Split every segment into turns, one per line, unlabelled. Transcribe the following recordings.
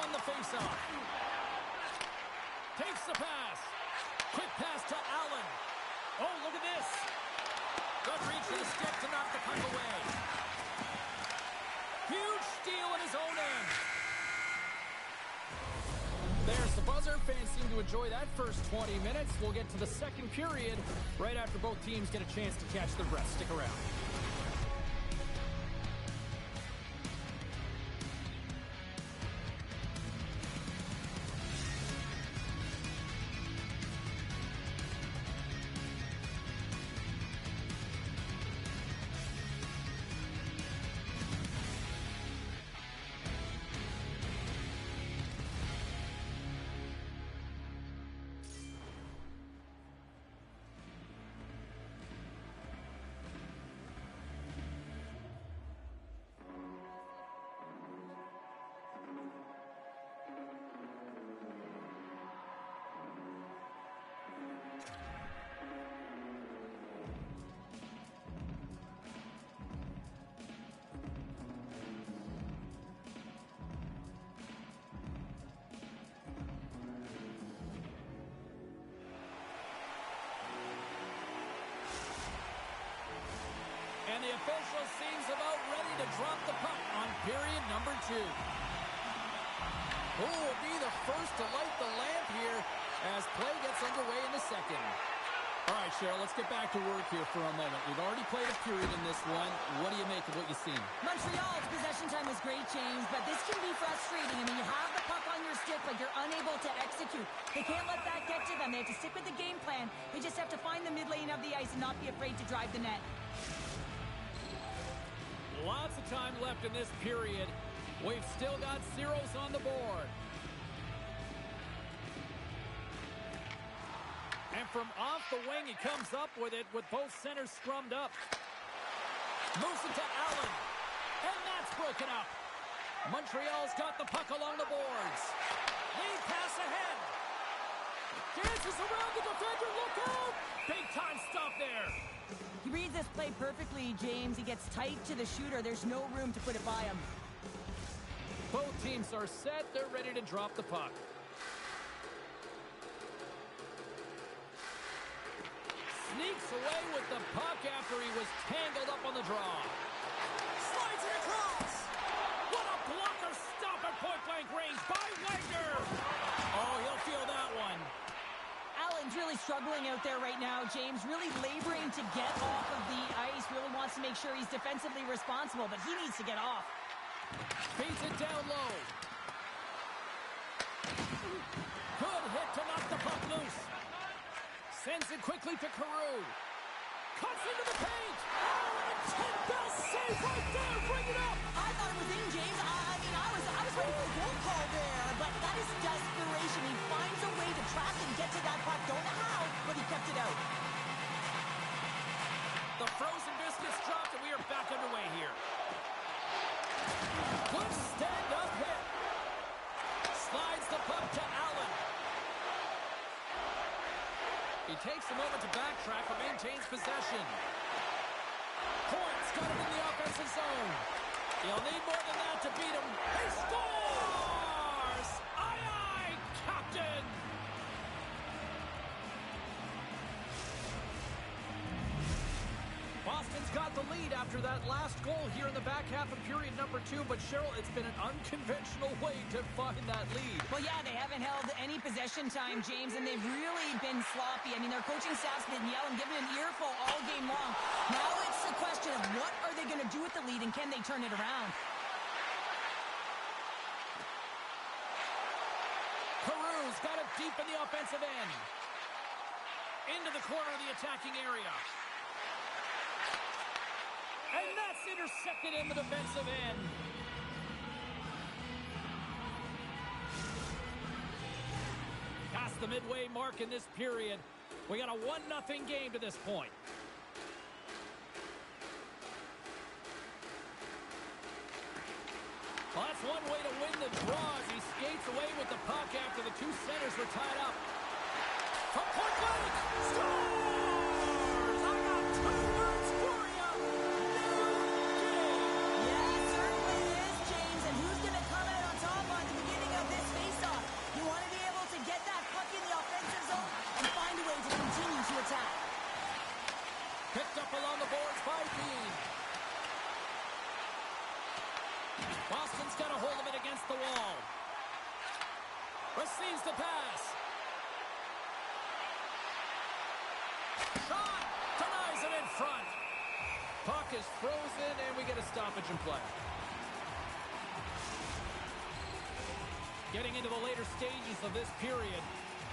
won the faceoff. Takes the pass. Quick pass to Allen. Oh, look at this. Good reach to the stick to knock the puck away. Huge steal in his own end. There's the buzzer. Fans seem to enjoy that first 20 minutes. We'll get to the second period right after both teams get a chance to catch their breath. Stick around. And the official seems about ready to drop the puck on period number 2. Who will be the first to light the lamp here as play gets underway in the second? All right, Cheryl, let's get back to work here for a moment. We've already played a period in this one. What do you make of what you've seen?
Montreal's possession time was great, James, but this can be frustrating. I mean, you have the puck on your stick, but you're unable to execute. They can't let that get to them. They have to stick with the game plan. They just have to find the mid lane of the ice and not be afraid to drive the net.
Lots of time left in this period. We've still got zeros on the board. And from off the wing, he comes up with it with both centers scrummed up. Moves it to Allen. And that's broken up. Montreal's got the puck along the boards. Lead pass ahead. Dances around the defender. Look out! Big time stop there.
He reads this play perfectly, James. He gets tight to the shooter. There's no room to put it by him.
Both teams are set. They're ready to drop the puck. Sneaks away with the puck after he was tangled up on the draw. Slides it across. What a blocker stop at point-blank range by Wagner. Oh, he'll feel that one.
Allen's really struggling out there right now, James. Really laboring to get off of the ice. Really wants to make sure he's defensively responsible, but he needs to get off.
Feeds it down low. Good hit to knock the puck loose. Sends it quickly to Carew. Cuts into the paint. Oh, and a 10-bell save right there. Bring it up.
I thought it was in, James. I was ready for a goal call there, but that is desperation. He finds a way to track and get to that puck. Don't know how, but he kept it out.
The frozen biscuits dropped, and we are back underway here. Good stand-up hit. Slides the puck to Allen. He takes a moment to backtrack but maintains possession. Points got him in the offensive zone. He'll need more than that to beat him. He scores! Aye, aye, Captain! Boston's got the lead after that last goal here in the back half of period number 2, but Cheryl, it's been an unconventional way to find that lead.
Well, yeah, they haven't held any possession time, James, and they've really been sloppy. I mean, their coaching staff's been yelling, giving an earful all game long. Now it's the question of what are they going to do with the lead, and can they turn it around?
Carew's got it deep in the offensive end. Into the corner of the attacking area. And that's intercepted in the defensive end. Past the midway mark in this period. We got a 1-0 game to this point. Well, that's one way to win the draw as he skates away with the puck after the two centers were tied up. From point blank, scores! I got 2 words for you.
Yeah, it certainly is, James. And who's going to come out on top on the beginning of this
Boston's got a hold of it against the wall. Receives the pass. Shot! Denies it in front. Puck is frozen, and we get a stoppage in play. Getting into the later stages of this period,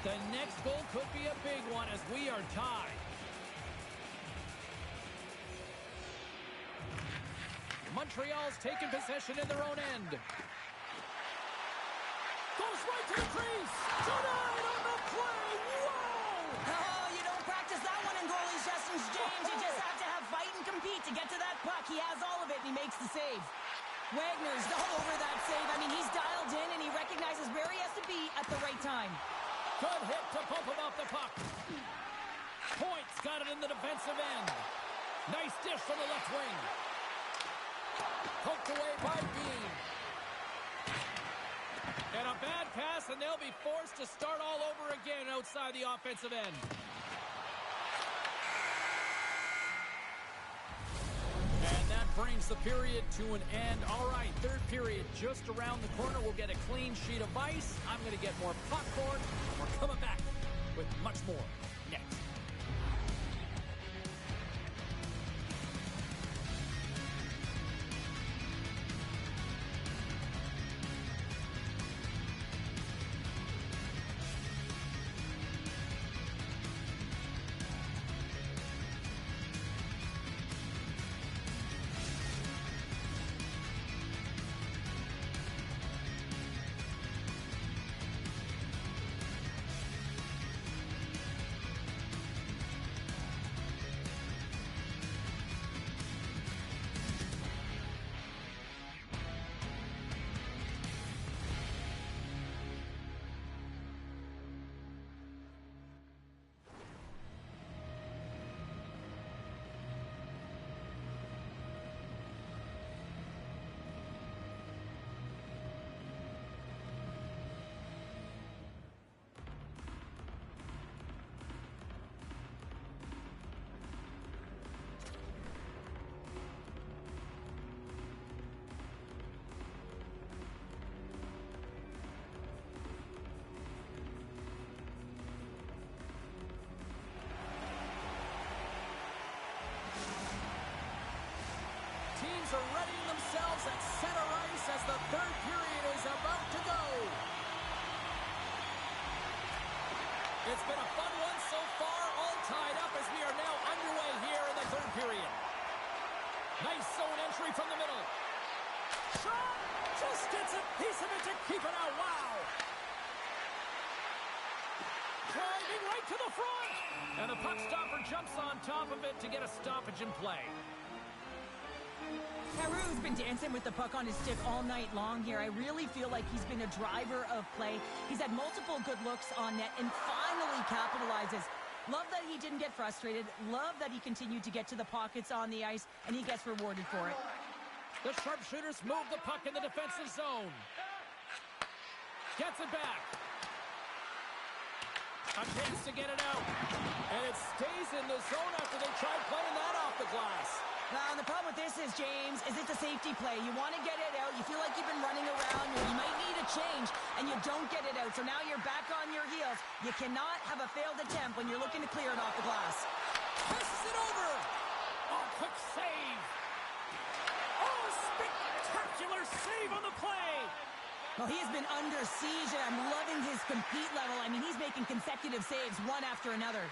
the next goal could be a big one as we are tied. Montreal's taken possession in their own end. Goes right to the crease. Denied on the play. Whoa!
Oh, you don't practice that one in goalie sessions, James. You just have to have fight and compete to get to that puck. He has all of it, and he makes the save. Wagner's all over that save. I mean, he's dialed in, and he recognizes where he has to be at the right time.
Good hit to pump him off the puck. Point's got it in the defensive end. Nice dish from the left wing. Poked away by Bean. And a bad pass, and they'll be forced to start all over again outside the offensive end. And that brings the period to an end. All right, third period just around the corner. We'll get a clean sheet of ice. I'm going to get more popcorn. We're coming back with much more next. Teams are readying themselves at center ice as the third period is about to go. It's been a fun one so far, all tied up as we are now underway here in the third period. Nice zone entry from the middle. Shot! Just gets a piece of it to keep it out. Wow! Driving right to the front! And the puck stopper jumps on top of it to get a stoppage in play.
Caru's been dancing with the puck on his stick all night long here. I really feel like he's been a driver of play. He's had multiple good looks on net and finally capitalizes. Love that he didn't get frustrated. Love that he continued to get to the pockets on the ice, and he gets rewarded for it.
The sharpshooters move the puck in the defensive zone. Gets it back. A chance to get it out. And it stays in the zone after they tried playing that off the glass.
Now, the problem with this is, James, is it's a safety play. You want to get it out. You feel like you've been running around. You might need a change, and you don't get it out. So now you're back on your heels. You cannot have a failed attempt when you're looking to clear it off the glass.
Passes it over. Oh, quick save. Oh, spectacular save on the play.
Well, he has been under siege, and I'm loving his compete level. I mean, he's making consecutive saves one after another.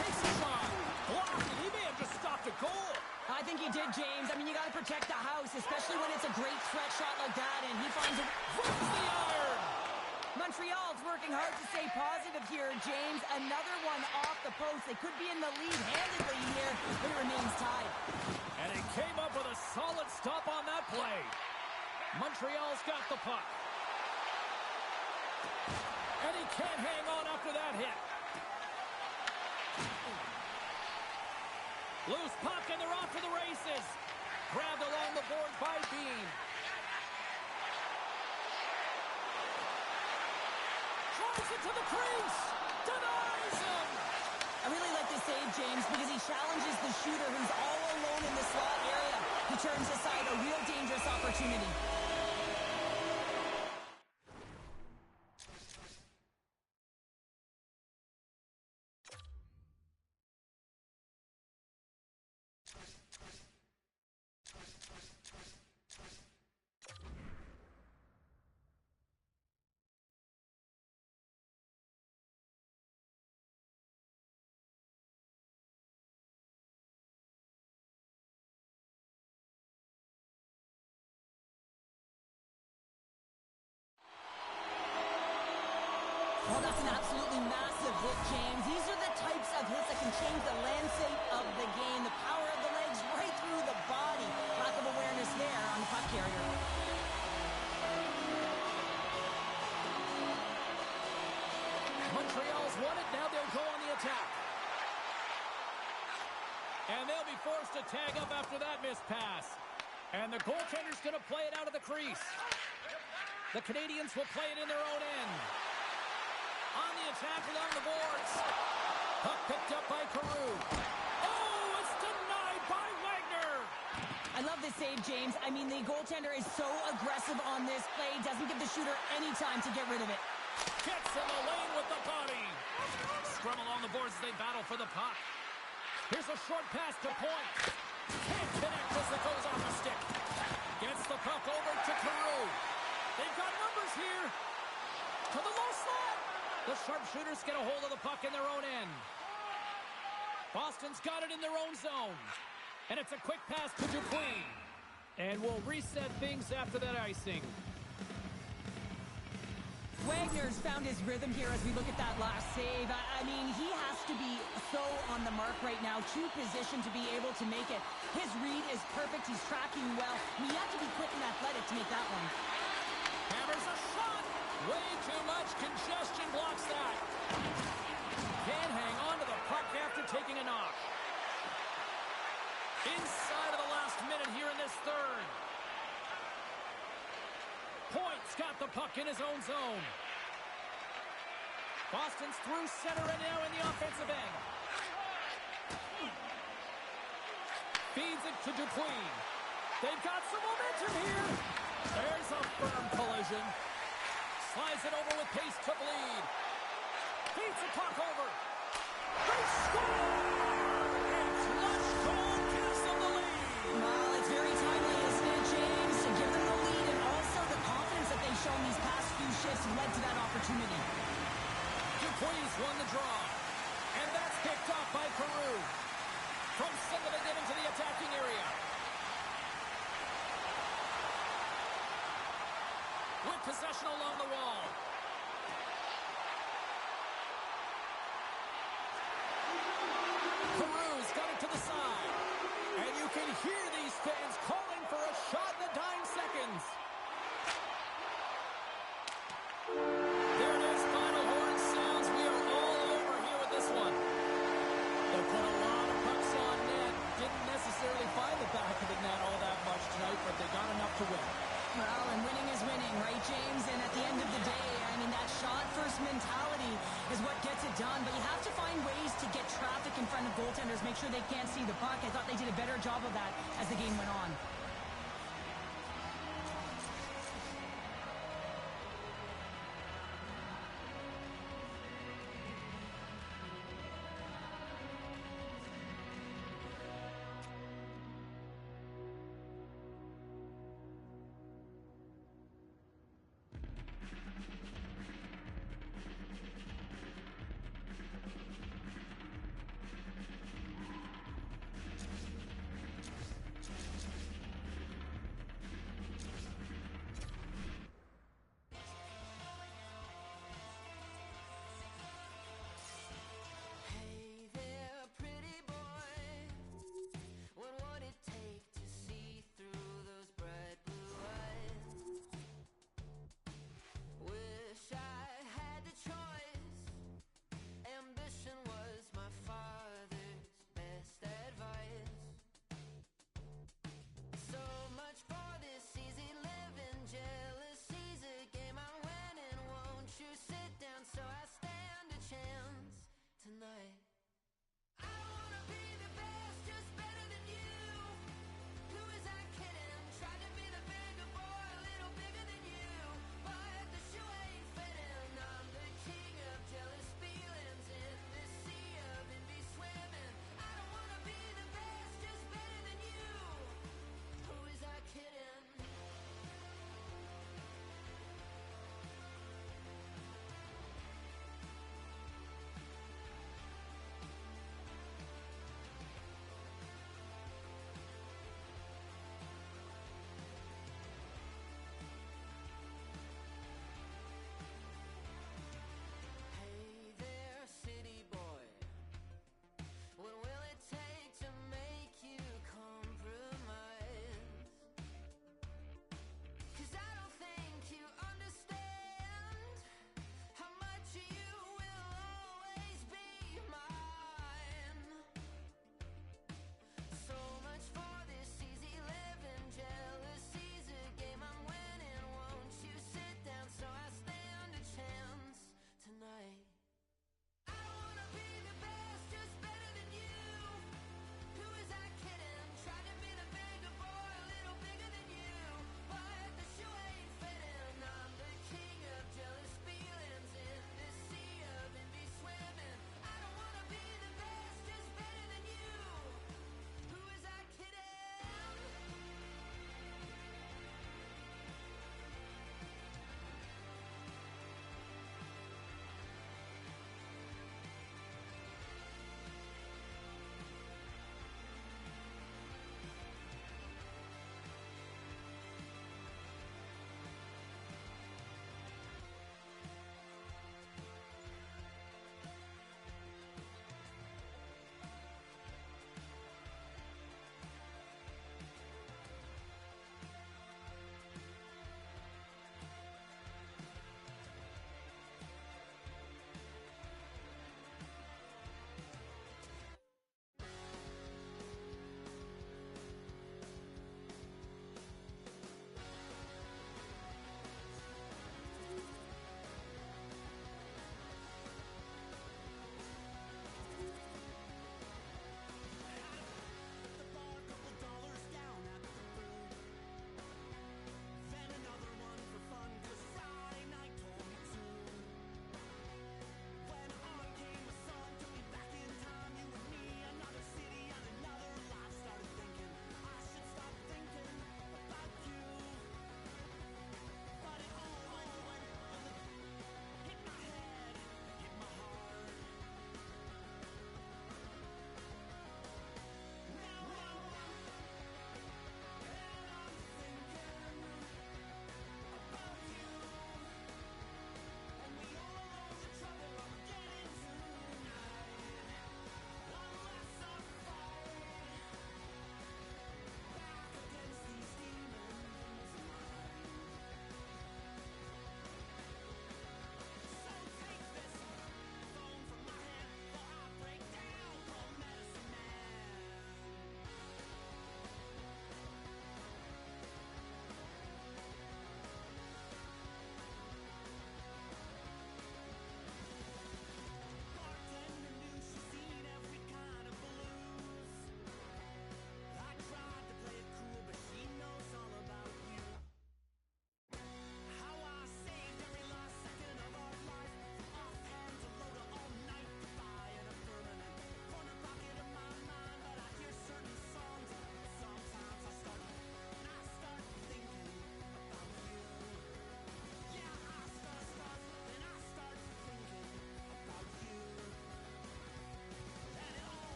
Takes a shot. Blocked. He may have just stopped a goal.
I think he did, James. I mean, you got to protect the house, especially when it's a great threat shot like that, and he finds it.
Flips the iron.
Montreal's working hard to stay positive here, James. Another one off the post. They could be in the lead handedly here, but it remains tied.
And he came up with a solid stop on that play. Montreal's got the puck. And he can't hang on after that hit. Loose puck, and they're off to the races. Grabbed along the board by Bean. Drives it to the crease. Denies him.
I really like this save, James, because he challenges the shooter who's all alone in the slot area. He turns aside a real dangerous opportunity. hit, James. These are the types of hits that can change the landscape of the game. The power of the legs right through the body. Lack of awareness there on the puck carrier.
Montreal's won it. Now they'll go on the attack. And they'll be forced to tag up after that missed pass. And the goaltender's going to play it out of the crease. The Canadians will play it in their own end. On the attack along the boards. Puck picked up by Carew. Oh, it's denied by Wagner.
I love this save, James. I mean, the goaltender is so aggressive on this play. Doesn't give the shooter any time to get rid of it.
Gets in the lane with the body. Scrum along the boards as they battle for the puck. Here's a short pass to Point. Can't connect as it goes off the stick. Gets the puck over to Carew. They've got numbers here. To the low slot. The sharpshooters get a hold of the puck in their own end. Boston's got it in their own zone. And it's a quick pass to Dupuis. And we'll reset things after that icing.
Wagner's found his rhythm here as we look at that last save. I mean, he has to be so on the mark right now, to position to be able to make it. His read is perfect. He's tracking well. I mean, you have to be quick and athletic to make that one.
Hammers a shot. Way too much congestion blocks that. Can't hang on to the puck after taking a knock. Inside of the last minute here in this third. Point's got the puck in his own zone. Boston's through center and now in the offensive end. Feeds it to Dupuis. They've got some momentum here. There's a firm collision. Slides it over with pace to bleed. Feeds the puck over. They score! And Clutch Cole gives them the lead.
Well, it's very timely, isn't it, James? To give them the lead and also the confidence that they've shown these past few shifts led to that opportunity.
Dupuis won the draw. And that's picked off by Carew. From center they get into the attacking area. With possession along the wall. Carew's got it to the side. And you can hear these fans calling for a shot in the dying seconds. There it is, final horn sounds. We are all over here with this one. They put a lot of pucks on net. Didn't necessarily find the back of the net all that much tonight, but they got enough to win.
Well, and winning is winning, right, James? And at the end of the day, I mean, that shot-first mentality is what gets it done. But you have to find ways to get traffic in front of goaltenders, make sure they can't see the puck. I thought they did a better job of that as the game went on.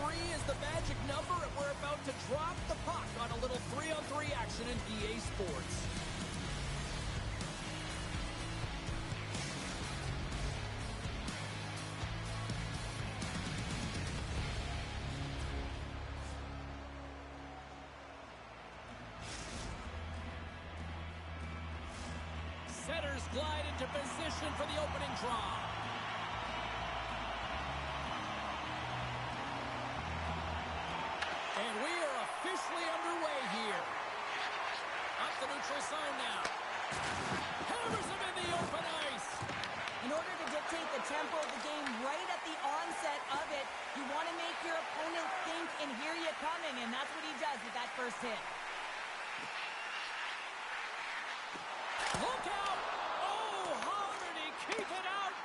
3 is the magic number, and we're about to drop the puck on a little 3-on-3 action in EA Sports. Setters glide into position for the opening draw. And we are officially underway here. Up the neutral zone now. Hammers him in the open ice.
In order to dictate the tempo of the game right at the onset of it, you want to make your opponent think and hear you coming, and that's what he does with that first hit.
Look out! Oh, how did he keep it out?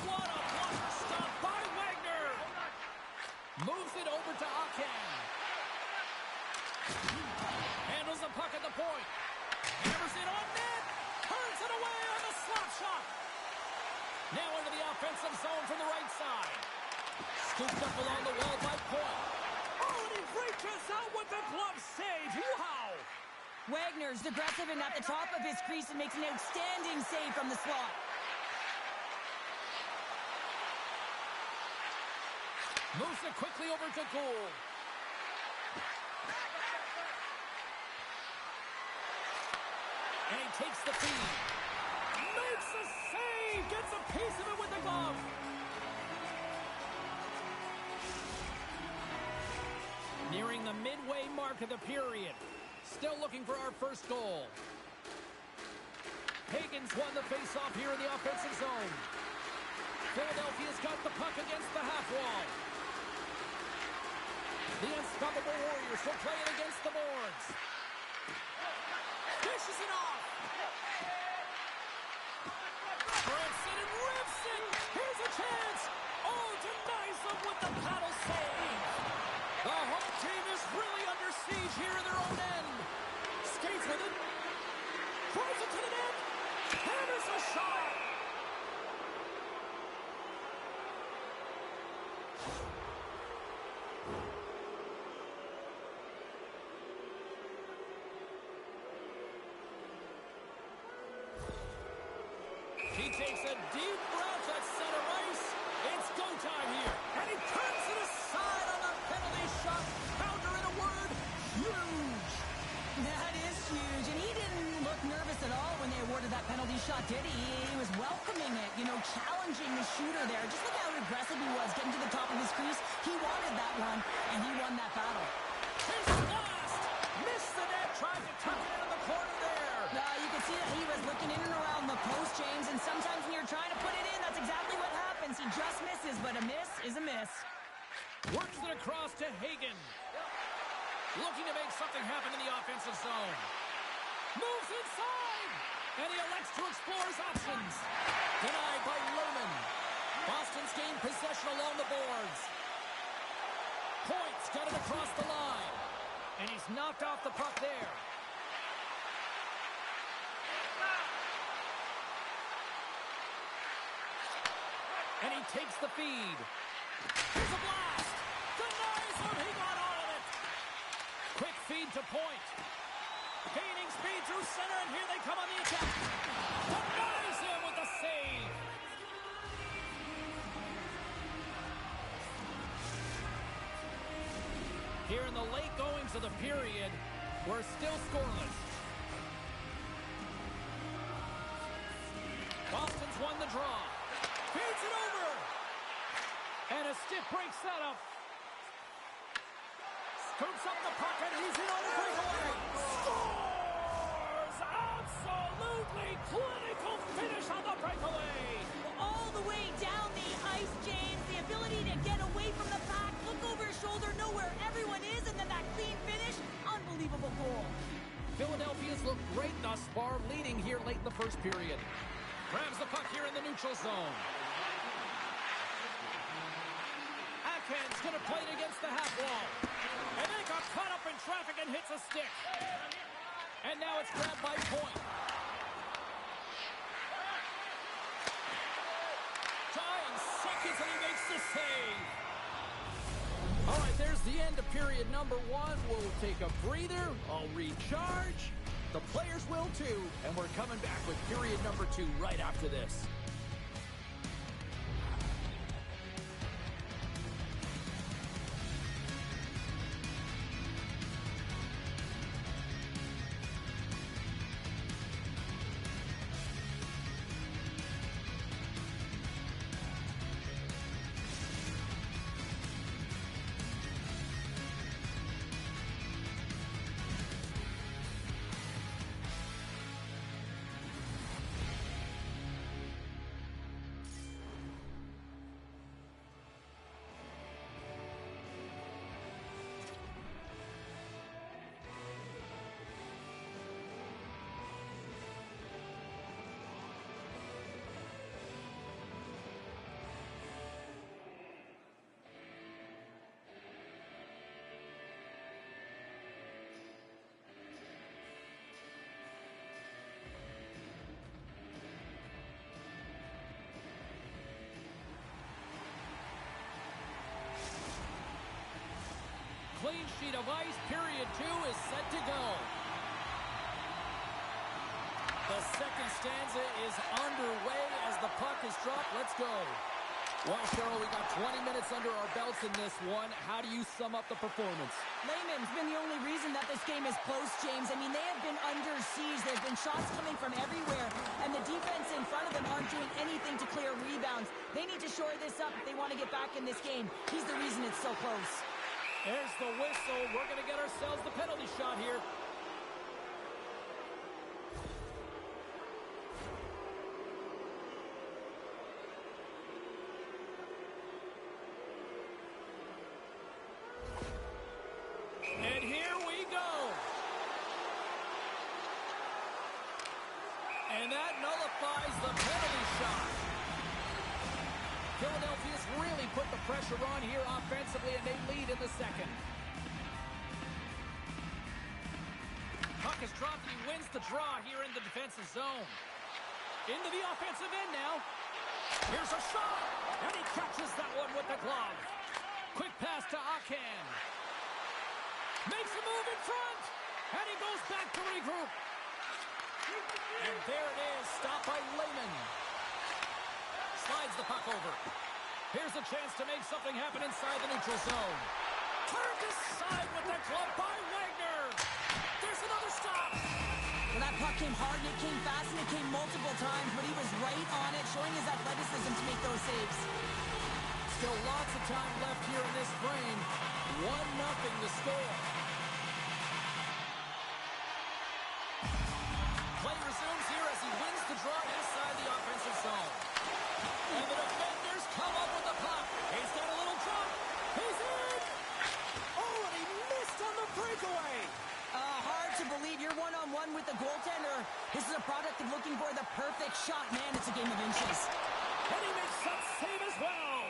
What a block stop by Wagner. Moves it over to Aken. Handles the puck at the point. Hammers it on net. Turns it away on the slap shot. Now into the offensive zone from the right side. Scooped up along the wall by Point. Oh, and he reaches out with the glove save. Wow!
Wagner's aggressive and at the top of his crease and makes an outstanding save from the slot.
Moves it quickly over to Gould. And he takes the feed. Makes a save! Gets a piece of it with the glove. Nearing the midway mark of the period. Still looking for our first goal. Hagen's won the faceoff here in the offensive zone. Philadelphia's got the puck against the half wall. The unstoppable Warriors will play it against the boards. Dishes it off. Branson and rips it. Here's a chance. Oh, denies them with the paddle save. The home team is really under siege here in their own end. Skates with it. Throws it to the net. Hammers a shot. He takes a deep breath at center ice. It's go time here. And he turns it aside on the penalty shot. Counter in a word, huge.
That is huge, and he didn't look nervous at all when they awarded that penalty shot, did he? He was welcoming it, you know, challenging the shooter there. Just look how aggressive he was, getting to the top of his crease. He wanted that one, and he won that battle.
His last. Missed the net, tried to tuck it into the corner there.
You can see that he was looking in and around the post, James, and sometimes when you're trying to put it in, that's exactly what happens. He just misses, but a miss is a miss.
Works it across to Hagen. Looking to make something happen in the offensive zone. Moves inside. And he elects to explore his options. Denied by Lerman. Boston's gained possession along the boards. Point's got it across the line. And he's knocked off the puck there. And he takes the feed. Here's a blast. Denies him. He got all of it. Quick feed to Point. Gaining speed through center, and here they come on the attack. Denies him with the save. Here in the late goings of the period, we're still scoreless. Boston's won the draw. Feeds it over. And a stiff break setup. Scoops up the puck, and he's in on the breakaway. Scores! Absolutely clinical finish on the breakaway.
All the way down the ice, James. The ability to get away from the pack, look over his shoulder, know where everyone is, and then that clean finish. Unbelievable goal.
Philadelphia's looked great thus far, leading here late in the first period. Grabs the puck here in the neutral zone. Aken's going to play it against the half wall. And they got caught up in traffic and hits a stick. And now it's grabbed by Point. Dying seconds and he makes the save. All right, there's the end of period number one. We'll take a breather. I'll recharge. The players will too. And we're coming back with period number two right after this. Clean sheet of ice, period two is set to go. The second stanza is underway as the puck is dropped. Let's go. Well, Cheryl, we got 20 minutes under our belts in this one. How do you sum up the performance?
Lehman's been the only reason that this game is close, James. I mean, they have been under siege. There's been shots coming from everywhere, and the defense in front of them aren't doing anything to clear rebounds. They need to shore this up if they want to get back in this game. He's the reason it's so close.
There's the whistle. We're going to get ourselves the penalty shot here. And here we go. And that nullifies the penalty shot. Philadelphia's really put the pressure on here offensively, and they lead in the second. Puck is dropped, and he wins the draw here in the defensive zone. Into the offensive end now. Here's a shot, and he catches that one with the glove. Quick pass to Akan. Makes a move in front, and he goes back to regroup. And there it is, stopped by Lehman. Slides the puck over. Here's a chance to make something happen inside the neutral zone. Turned aside with the glove by Wagner. There's another stop.
Well, that puck came hard, and it came fast, and it came multiple times, but he was right on it, showing his athleticism to make those saves.
Still lots of time left here in this frame. 1-0 to score. Play resumes here as he wins the draw inside the offensive zone. And the defenders come up with the puck. He's got a little drop. He's in. Oh, and he missed on the breakaway.
Hard to believe you're one-on-one with the goaltender. This is a product of looking for the perfect shot. Man, it's a game of inches.
And he makes that save as well.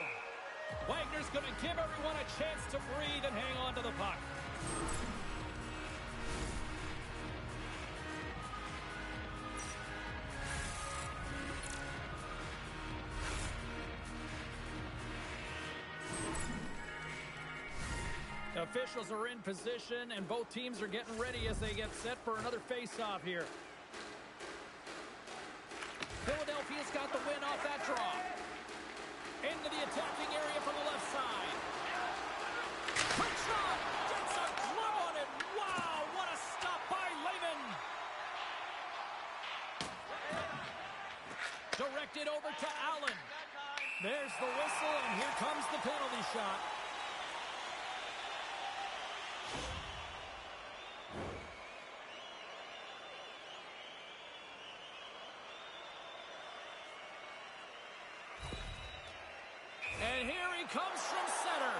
Wagner's going to give everyone a chance to breathe and hang on to the puck. Officials are in position, and both teams are getting ready as they get set for another face-off here. Philadelphia's got the win off that draw. Into the attacking area from the left side. Quick shot! Gets a glove on it! Wow, what a stop by Lehman! Directed over to Allen. There's the whistle, and here comes the penalty shot. And here he comes from center.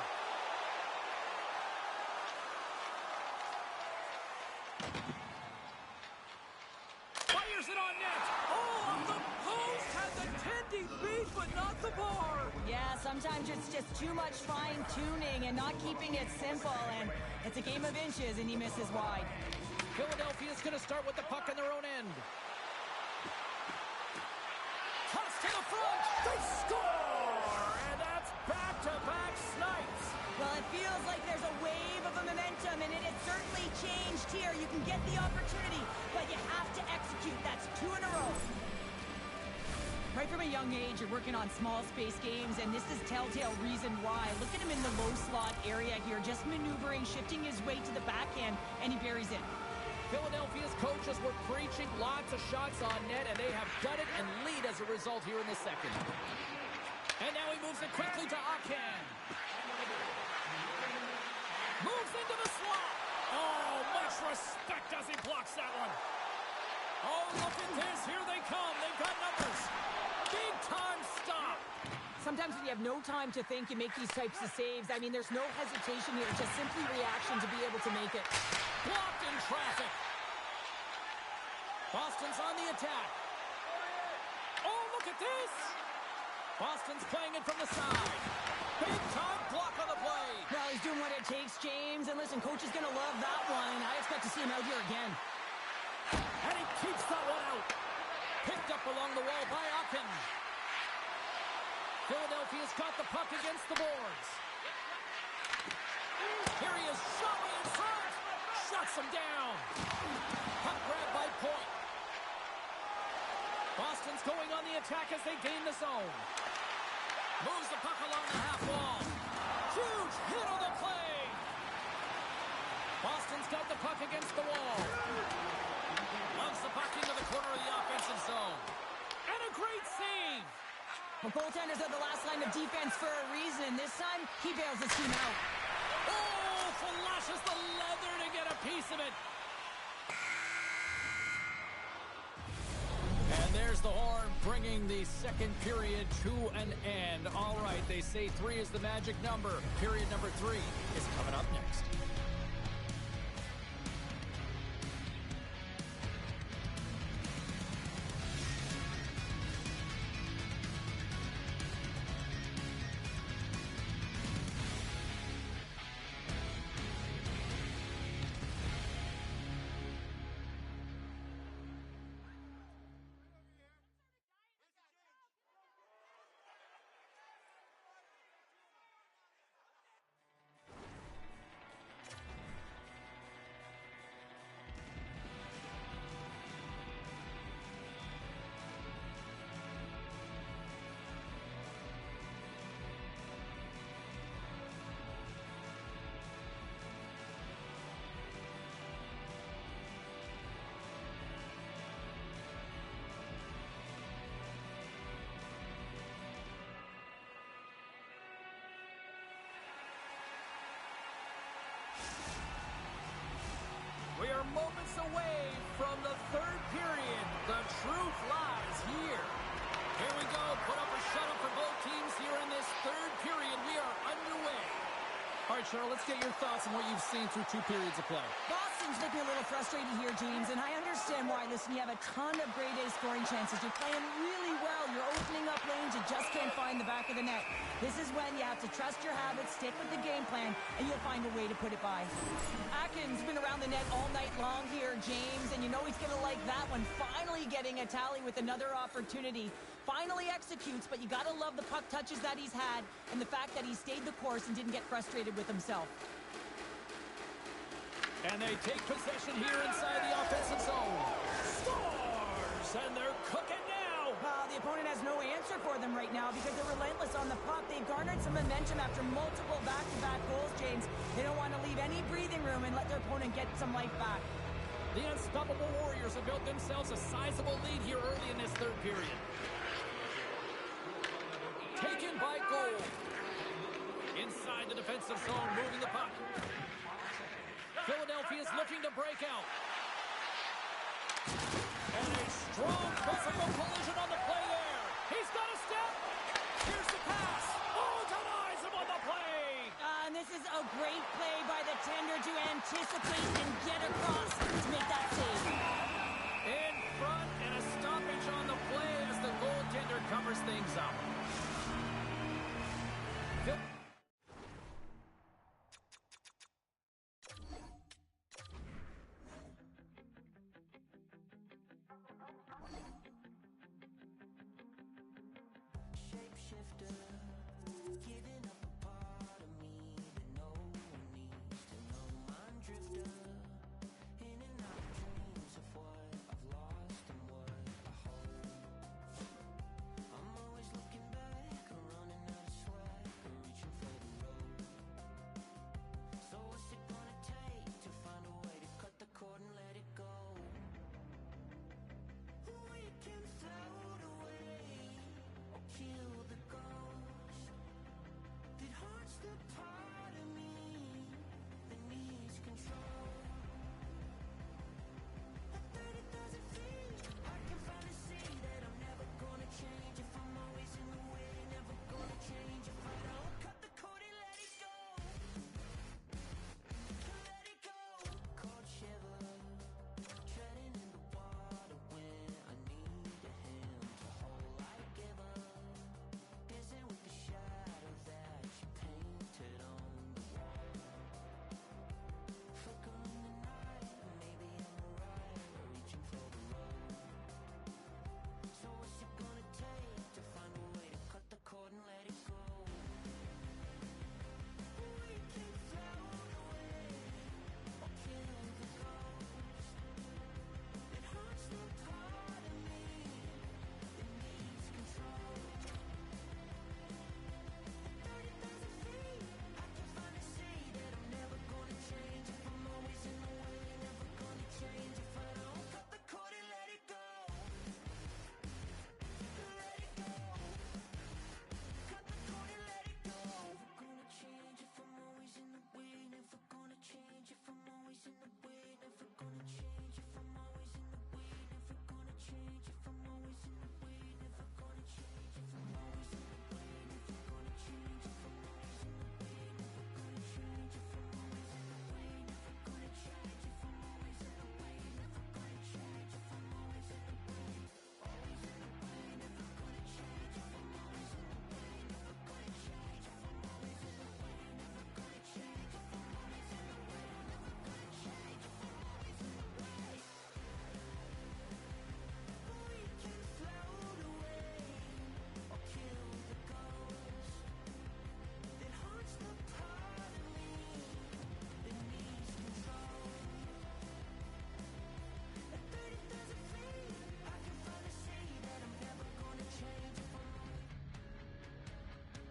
Fires it on net. Oh, off the post. Had the tendy beat, but not the bar.
Yeah, sometimes it's just too much fine-tuning and not keeping it simple. And it's a game of inches, and he misses wide.
Philadelphia's going to start with the puck in their own end. Toss to the front. They score! And that's back-to-back snipes.
Well, it feels like the opportunity, but you have to execute. That's 2 in a row. Right from a young age, you're working on small space games, and this is telltale reason why. Look at him in the low slot area here, just maneuvering, shifting his weight to the backhand, and he buries it.
Philadelphia's coaches were preaching lots of shots on net, and they have done it and lead as a result here in the second. And now he moves it quickly to Akin. Moves into the slot. Oh, much respect as he blocks that one. Oh, look at this. Here they come. They've got numbers. Big time stop.
Sometimes when you have no time to think, you make these types of saves. I mean, there's no hesitation here. It's just simply reaction to be able to make it.
Blocked in traffic. Boston's on the attack. Oh, look at this. Boston's playing it from the side. Big time block on the play.
Well, he's doing what it takes, James. And listen, coach is going to love that one. I expect to see him out here again.
And he keeps that one out. Picked up along the wall by Akin. Philadelphia's got the puck against the boards. Here he is, showing in front. Shuts him down. Puck grab by Point. Boston's going on the attack as they gain the zone. Moves the puck along the half wall. Huge hit on the play. Boston's got the puck against the wall. Loves the puck into the corner of the offensive zone. And a great save.
Well, goaltenders are the last line of defense for a reason. This time, he bails his team out.
Oh, flashes the leather to get a piece of it. And there's the horn, bringing the second period to an end. All right, they say 3 is the magic number. Period number 3 is coming up next. We are moments away from the third period. The truth lies here. Here we go. Put up a shutout for both teams here in this third period. We are underway. All right, Cheryl, let's get your thoughts on what you've seen through 2 periods of play.
Boston's looking a little frustrated here, James, and I understand why. Listen, you have a ton of grade A scoring chances. You're playing really well. You're opening up lanes. You just can't find the back of the net. This is when you have to trust your habits, stick with the game plan, and you'll find a way to put it by. Akin's been around the net all night long here, James, and you know he's going to like that one. Finally getting a tally with another opportunity. Finally executes, but you got to love the puck touches that he's had and the fact that he stayed the course and didn't get frustrated with himself.
And they take possession here inside the offensive zone. Scores! And they're cooking now.
The opponent has no answer for them right now because they're relentless on the puck. They've garnered some momentum after multiple back-to-back goals, James. They don't want to leave any breathing room and let their opponent get some life back.
The unstoppable Warriors have built themselves a sizable lead here early in this third period. Taken by Gold. Inside the defensive zone, moving the puck. Philadelphia's looking to break out. And a strong physical collision on the play there. He's got a step. Here's the pass. Oh, denies him on the play.
And this is a great play by the tender to anticipate and get across to make that save.
In front and a stoppage on the play as the goaltender covers things up.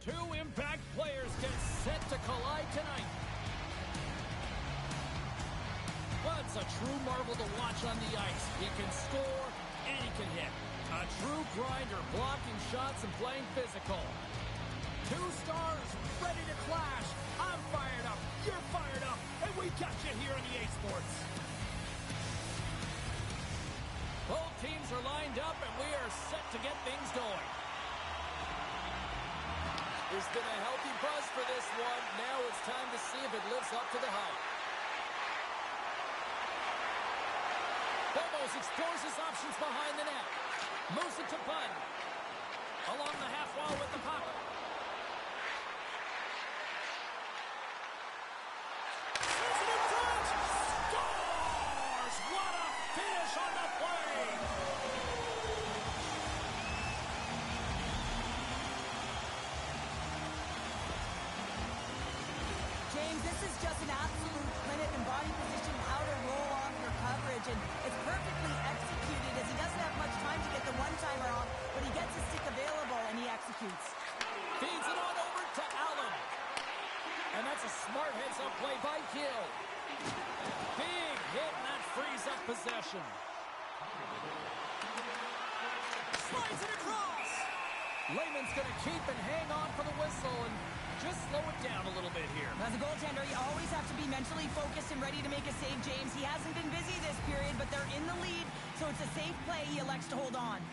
Two impact players get set to collide tonight. Bud's a true marvel to watch on the ice. He can score and he can hit. A true grinder, blocking shots and playing physical. Two stars ready to clash. I'm fired up, you're fired up, and we got you here on EA Sports. Both teams are lined up and we are set to get things going. There's been a healthy buzz for this one. Now it's time to see if it lives up to the hype. Bobos explores his options behind the net. Moves it to Bud. Along the half wall with the puck. Shoots it in front. Scores! What a finish on the play!
James, this is just an absolute clinic and body position, how to roll off your coverage, and it's perfectly executed as he doesn't have much time to get the one-timer off, but he gets his stick available and he executes.
Feeds it on over to Allen. And that's a smart heads-up play by Gill. Big hit, and that frees up possession. Slides it across. Lehman's going to keep and hang on for the whistle and just slow it down a little bit here.
As a goaltender, you always have to be mentally focused and ready to make a save, James. He hasn't been busy this period, but they're in the lead, so it's a safe play. He elects to hold on.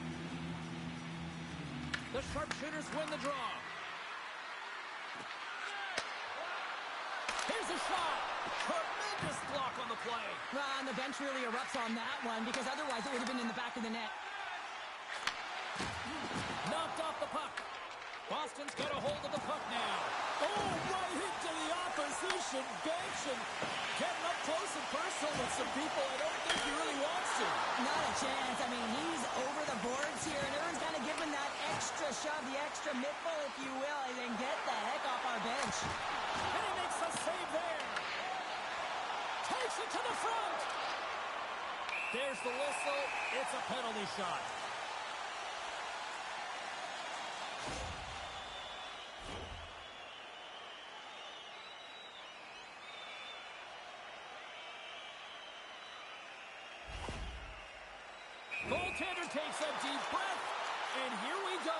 The sharpshooters win the draw. Here's a shot. Tremendous block on the play.
And the bench really erupts on that one because otherwise it would have been in the back of the net.
Knocked off the puck. Boston's got a hold of the puck now. Oh, right into the opposition bench and getting up close and personal with some people I don't think he really wants to.
Not a chance. I mean, he's over the boards here, and everyone's kind of giving that extra shove, the extra mittful, if you will, and then get the heck off our bench.
And he makes a save there. Takes it to the front. There's the whistle. It's a penalty shot. Goaltender takes a deep breath, and here we go.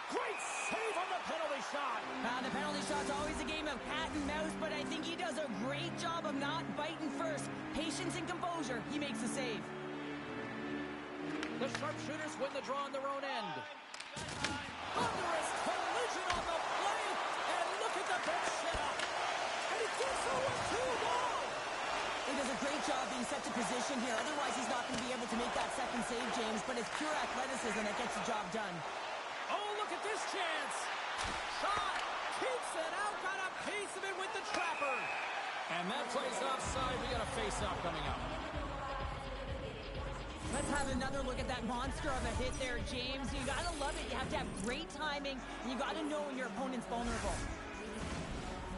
Great save on the penalty shot.
The penalty shot's always a game of cat and mouse, but I think he does a great job of not biting first. Patience and composure. He makes the save.
The sharpshooters win the draw on their own end. Thunderous collision on the play, and look at the bench set up. And he gets over 2 goals.
He does a great job being set to position here. Otherwise, he's not going to be able to make that second save, James. But it's pure athleticism that gets the job done.
Oh, look at this chance. Shot. Keeps it out. Got a piece of it with the trapper. And that plays offside. We got a face-off coming up.
Let's have another look at that monster of a hit there, James. You got to love it. You have to have great timing. And you got to know when your opponent's vulnerable.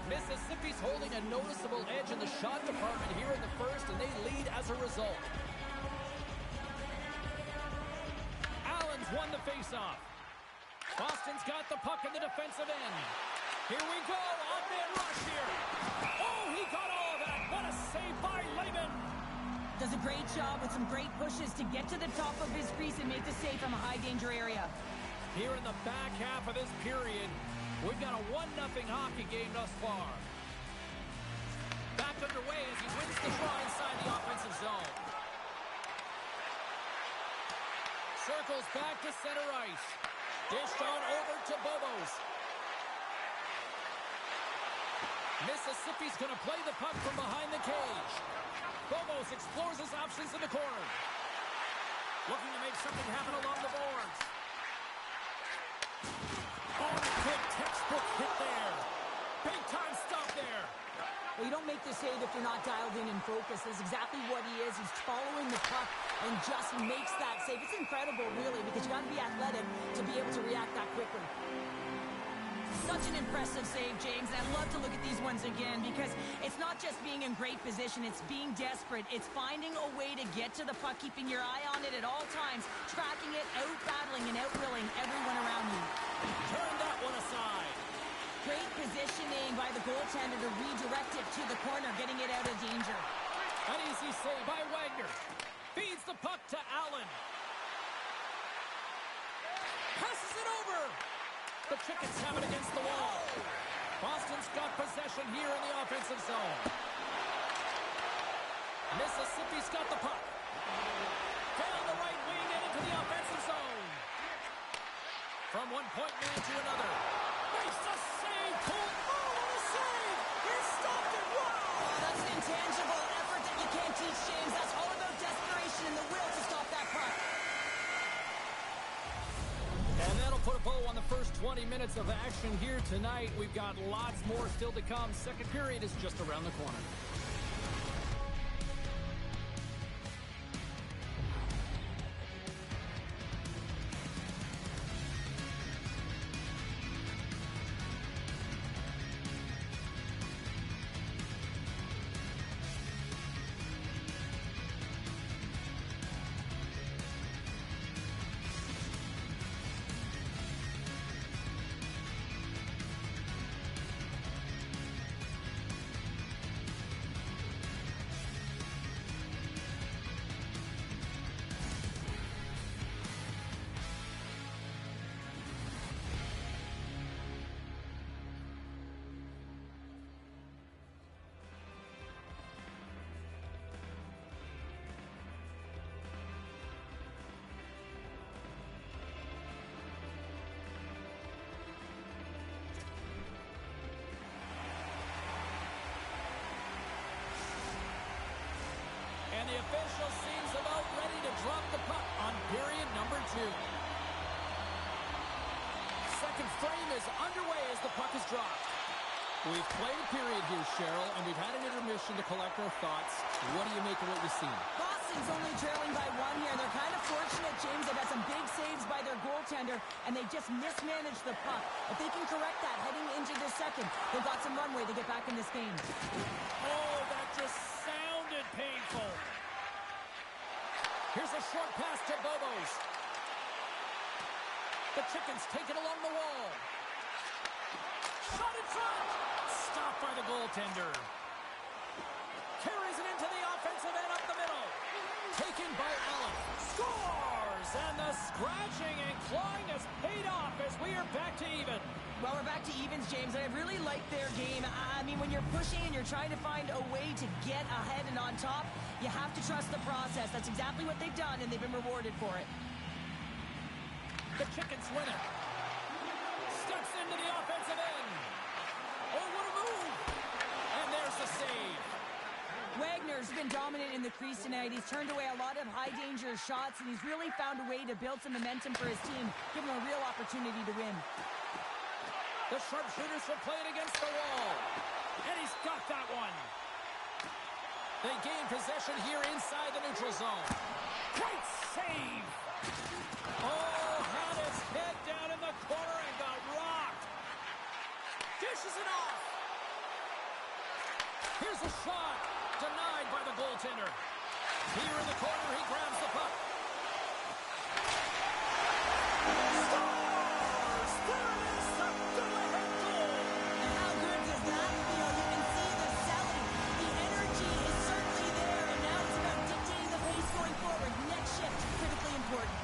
Mississippi's holding a noticeable edge in the shot department here in the first, and they lead as a result. Allen's won the faceoff. Boston's got the puck in the defensive end. Here we go, off-man rush here. Oh, he got all of that. What a save by Lehman.
Does a great job with some great pushes to get to the top of his crease and make the save from a high-danger area.
Here in the back half of this period, we've got a 1-0 hockey game thus far. Back underway as he wins the draw inside the offensive zone. Circles back to center ice. Dished on over to Bobos. Mississippi's going to play the puck from behind the cage. Bobos explores his options in the corner. Looking to make something happen along the boards. Oh, good textbook hit there. Big time stop there.
Well, you don't make the save if you're not dialed in and focused. That's exactly what he is. He's following the puck and just makes that save. It's incredible, really, because you got to be athletic to be able to react that quickly. Such an impressive save, James, and I love to look at these ones again because it's not just being in great position, it's being desperate. It's finding a way to get to the puck, keeping your eye on it at all times, tracking it, out-battling and out-willing everyone around you.
Turned that one
goaltender to redirect it to the corner, getting it out of danger.
An easy save by Wagner. Feeds the puck to Allen. Passes it over. The Chickens have it against the wall. Boston's got possession here in the offensive zone. Mississippi's got the puck. Down the right wing and into the offensive zone. From one point man to another. Makes a save. Pull. Oh, what a save. He stopped it. Wow.
Oh, that's an intangible effort that you can't teach, James. That's all about desperation and the will to stop that puck.
And that'll put a bow on the first 20 minutes of action here tonight. We've got lots more still to come. Second period is just around the corner. And the official seems about ready to drop the puck on period number 2. Second frame is underway as the puck is dropped. We've played a period here, Cheryl, and we've had an intermission to collect our thoughts. What do you make of what you've seen?
Boston's only trailing by 1 here. They're kind of fortunate, James. They've had some big saves by their goaltender, and they just mismanaged the puck. If they can correct that heading into the second, they've got some runway to get back in this game.
Oh, that just sounded painful. Here's a short pass to Bobos. The Chickens take it along the wall. Shot in front. Stopped by the goaltender. Carries it into the offensive end up the middle. Taken by Allen. Scores! And the scratching and clawing has paid off as we are back to even.
Well, we're back to evens, James, and I really like their game. I mean, when you're pushing and you're trying to find a way to get ahead and on top, you have to trust the process. That's exactly what they've done, and they've been rewarded for it.
The Chickens win it. Steps into the offensive end. Oh, what a move! And there's the save.
Wagner's been dominant in the crease tonight. He's turned away a lot of high-danger shots, and he's really found a way to build some momentum for his team, give him a real opportunity to win.
The sharpshooters will play it against the wall. And he's got that one. They gain possession here inside the neutral zone. Great save! Oh, had his head down in the corner and got rocked. Dishes it off. Here's a shot. Denied by the goaltender. Here in the corner, he grabs the puck. Scores! There it is, the go-ahead goal.
And how good does that feel? You can see the selling. The energy is certainly there, and now it's about dictating the pace going forward. Next shift, critically important.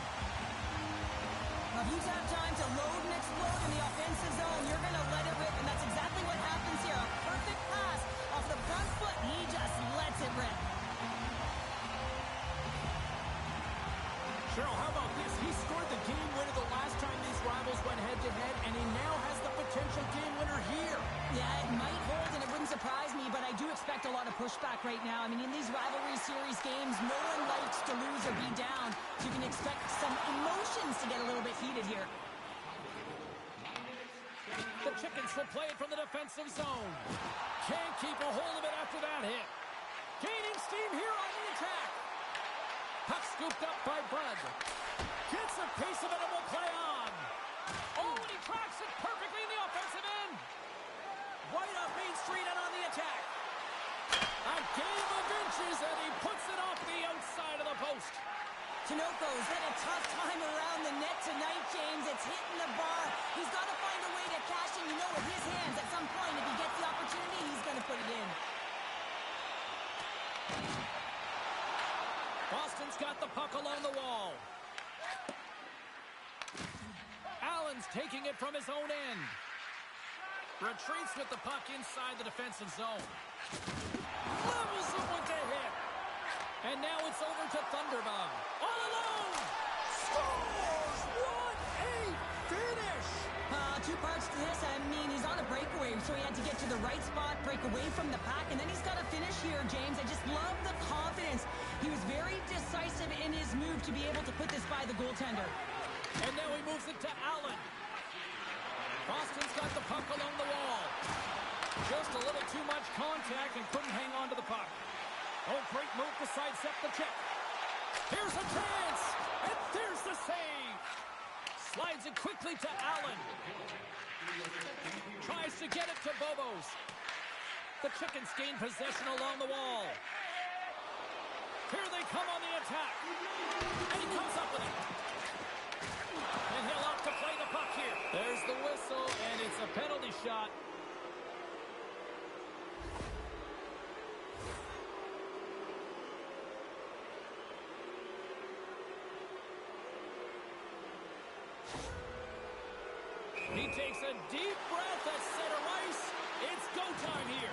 Now, if you have time to load and explode in the offensive zone, you're going to let it rip, and that's exactly what happens here. A perfect pass off the front foot, and he just lets it rip.
Cheryl, how about this? He scored the game winner the last time these rivals went head-to-head, and he now has the potential game winner here.
Yeah, it might hold, and it wouldn't surprise me, but I do expect a lot of pushback right now. I mean, in these rivalry series games, no one likes to lose or be down. So you can expect some emotions to get a little bit heated here.
The Chickens will play it from the defensive zone. Can't keep a hold of it after that hit. Gaining steam here on the attack. Puck scooped up by Bud. Gets a piece of it and will play on. Oh, and he tracks it perfectly in the offensive end. Right up Main Street and on the attack. A game of inches, and he puts it off the outside of the post.
Tinoco's had a tough time around the net tonight, James. It's hitting the bar. He's got to find a way to cash in. You know, with his hands, at some point, if he gets the opportunity,
puck along the wall. Allen's taking it from his own end. Retreats with the puck inside the defensive zone. Levels him with the hit. And now it's over to Thunderbug. All alone! Scores! What a finish!
Two parts to this. I mean, he's on a breakaway, so he had to get to the right spot, break away from the pack, and then he's got to finish here, James. I just love the confidence. He was very decisive in his move to be able to put this by the goaltender.
And now he moves it to Allen. Boston's got the puck along the wall. Just a little too much contact and couldn't hang on to the puck. Oh, great move to sidestep the check. Here's a chance, and there's the save. Slides it quickly to Allen. Tries to get it to Bobos. The Chickens gain possession along the wall. Here they come on the attack. And he comes up with it. And he'll opt to play the puck here. There's the whistle, and it's a penalty shot. He takes a deep breath at center ice. It's go time here.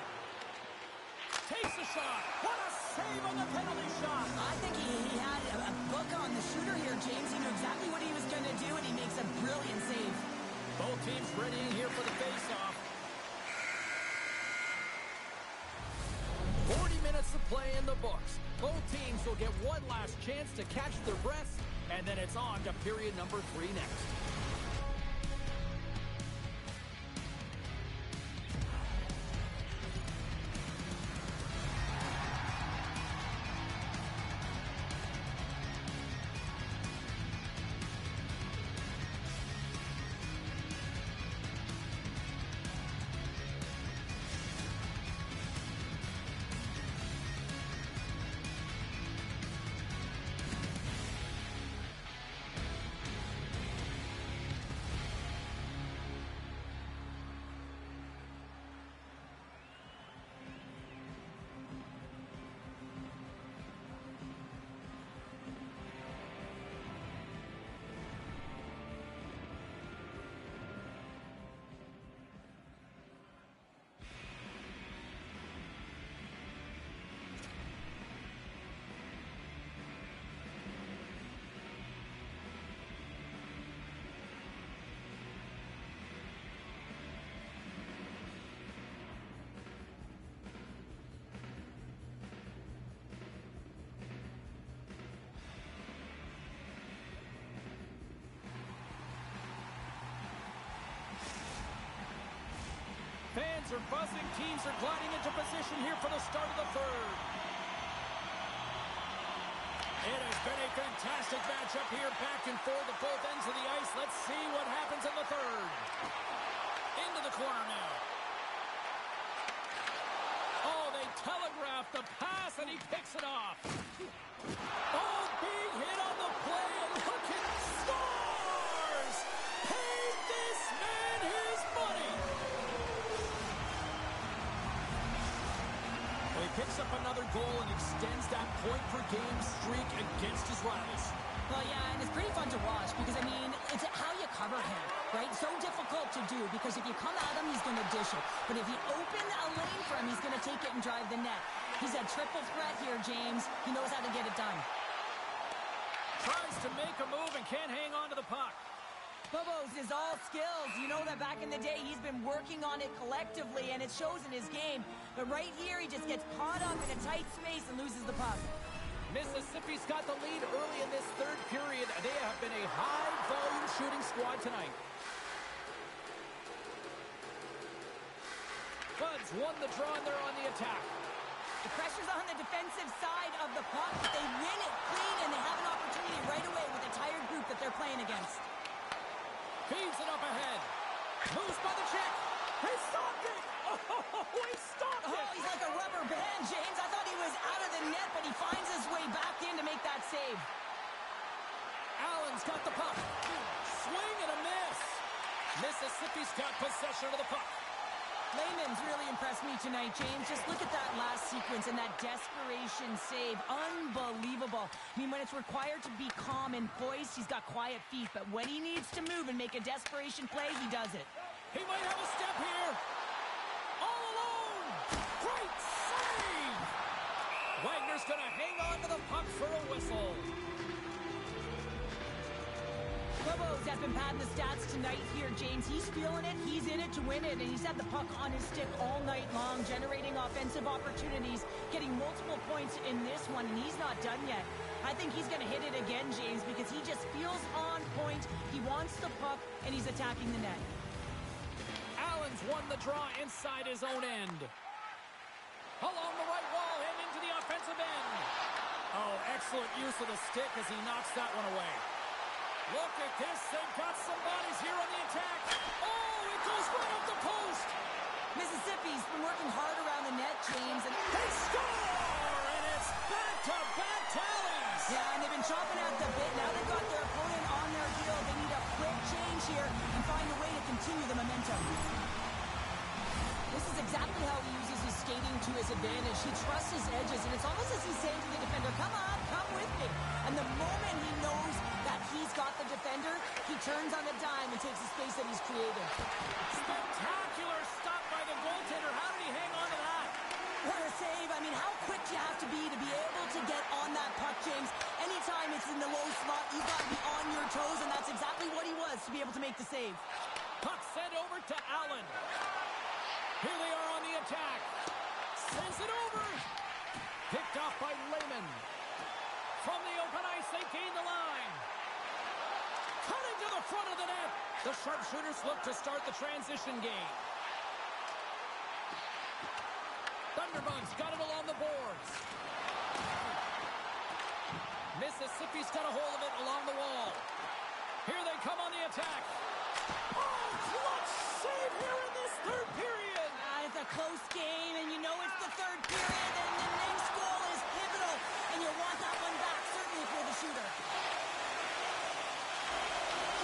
Takes a shot. What a save on the penalty shot.
I think he had a book on the shooter here, James. He knew exactly what he was going to do, and he makes a brilliant save.
Both teams readying here for the face-off. 40 minutes of play in the books. Both teams will get one last chance to catch their breaths, and then it's on to period number 3 next. Fans are buzzing. Teams are gliding into position here for the start of the third. It has been a fantastic matchup here, back and forth at both ends of the ice. Let's see what happens in the third. Into the corner now. Oh, they telegraph the pass, and he picks it off. Oh, big hit on the play, and look at scores! Paid this man his money! Well, he picks up another goal and extends that point-per-game streak against his rivals.
Well, yeah, and it's pretty fun to watch because, I mean, it's how you cover him, right? So difficult to do because if you come at him, he's going to dish it. But if you open a lane for him, he's going to take it and drive the net. He's a triple threat here, James. He knows how to get it done.
Tries to make a move and can't hang on to the puck.
Bobos is all skills. You know that back in the day, he's been working on it collectively, and it shows in his game. But right here, he just gets caught up in a tight space and loses the puck.
Mississippi's got the lead early in this third period. They have been a high-volume shooting squad tonight. Buds won the draw, and they're on the attack.
The pressure's on the defensive side of the puck. They win it clean, and they have an opportunity right away with a tired group that they're playing against.
Feeds it up ahead. Moves by the check. He stopped it! Oh, he stopped it!
Oh, he's like a rubber band, James. I thought he was out of the net, but he finds his way back in to make that save.
Allen's got the puck. Swing and a miss. Mississippi's got possession of the puck.
Lehman's really impressed me tonight, James. Just look at that last sequence and that desperation save. Unbelievable. I mean, when it's required to be calm and poised, he's got quiet feet. But when he needs to move and make a desperation play, he does it.
He might have a step here. All alone. Great save. Wagner's going to hang on to the puck for a whistle.
Lobos has been padding the stats tonight here, James. He's feeling it. He's in it to win it. And he's had the puck on his stick all night long, generating offensive opportunities, getting multiple points in this one, and he's not done yet. I think he's going to hit it again, James, because he just feels on point. He wants the puck, and he's attacking the net.
Allen's won the draw inside his own end. Along the right wall and into the offensive end. Oh, excellent use of the stick as he knocks that one away. Look at this. They've got some bodies here on the attack. Oh, it goes right up the post.
Mississippi's been working hard around the net, James. And
they score! And it's back-to-back tallies.
Yeah, and they've been chopping at the bit. Now they've got their opponent on their heel. They need a quick change here and find a way to continue the momentum. This is exactly how he uses his skating to his advantage. He trusts his edges, and it's almost as he's saying to the defender, come on, come with me. And the moment he knows that he's got the defender, he turns on the dime and takes the space that he's created.
Spectacular stop by the goaltender. How did he hang on to that?
What a save. I mean, how quick do you have to be able to get on that puck, James? Anytime it's in the low slot, you've got to be on your toes, and that's exactly what he was to be able to make the save.
Puck sent over to Allen. Here they are on the attack. Sends it over. Picked off by Lehman. From the open ice, they gain the line. Cutting to the front of the net. The sharpshooters look to start the transition game. Thunderbugs got it along the boards. Mississippi's got a hold of it along the wall. Here they come on the attack. Oh, clutch save here in this third period.
It's a close game, and you know it's the third period, and the next goal is pivotal, and you want that one back, certainly if you're the shooter.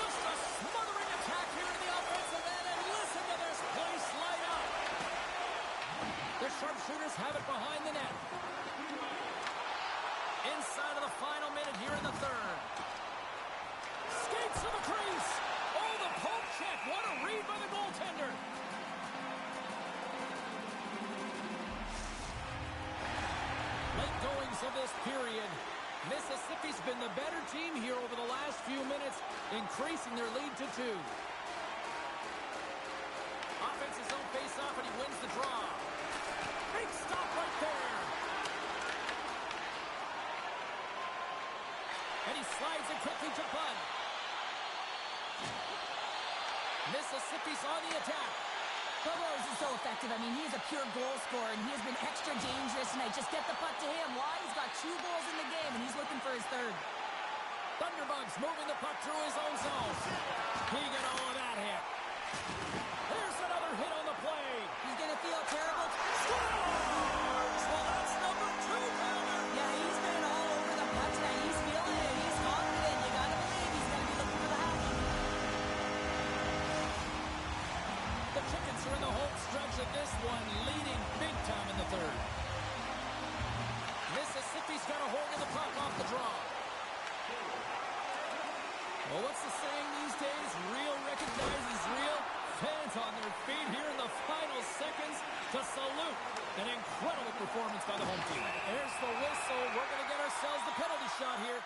Just a smothering attack here in the offensive end, and listen to this place light up. The sharpshooters have it behind the net. Inside of the final minute here in the third. Skates to the crease. Oh, the poke check. What a read by the goaltender. Late goings of this period. Mississippi's been the better team here over the last few minutes, increasing their lead to 2. Offense's own face-off, and he wins the draw. Big stop right there. And he slides it quickly to Bud. Mississippi's on the attack.
Burroughs is so effective. I mean, he is a pure goal scorer, and he has been extra dangerous tonight. Just get the puck to him. Why? He's got 2 goals in the game, and he's looking for his third.
Thunderbugs moving the puck through his own zone. He got all of that hit. There's another hit on the play.
He's going to feel terrible.
Scores! Well, that's number 2, Connor.
Yeah, he's been all over the puck tonight. He's feeling it. He's confident. You got to believe he's going to be looking for the hack.
The Chickens are in the home stretch of this one, leading big time in the third. Mississippi's got a hold of the puck off the draw. Well, what's the saying these days? Real recognizes real. Fans on their feet here in the final seconds to salute an incredible performance by the home team. There's the whistle. We're going to get ourselves the penalty shot here.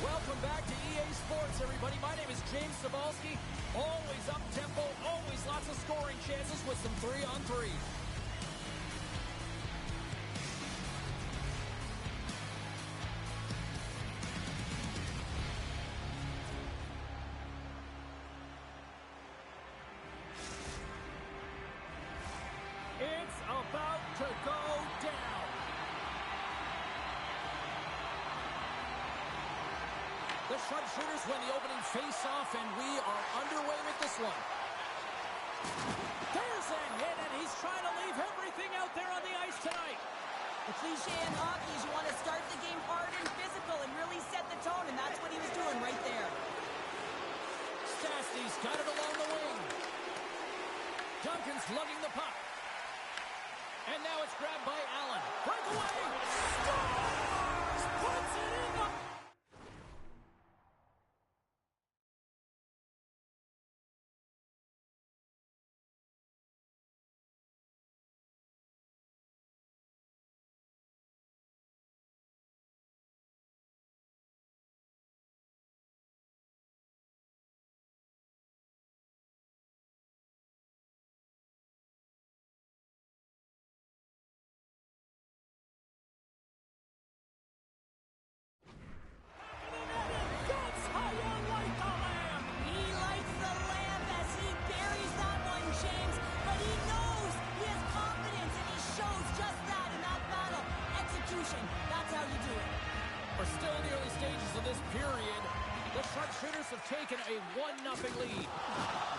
Welcome back to EA Sports, everybody. My name is James Cebulski. Always up-tempo, always lots of scoring chances with some 3-on-3. It's about to go down. The sharpshooters win the opening face-off, and we are underway with this one. There's a hit, and he's trying to leave everything out there on the ice tonight.
The cliche in hockey is you want to start the game hard and physical and really set the tone, and that's what he was doing right there.
Stastny's got it along the wing. Duncan's lugging the puck. And now it's grabbed by Allen. Breakaway! Scores! Puts it in the... We're still in the early stages of this period. The sharpshooters have taken a 1-0 lead.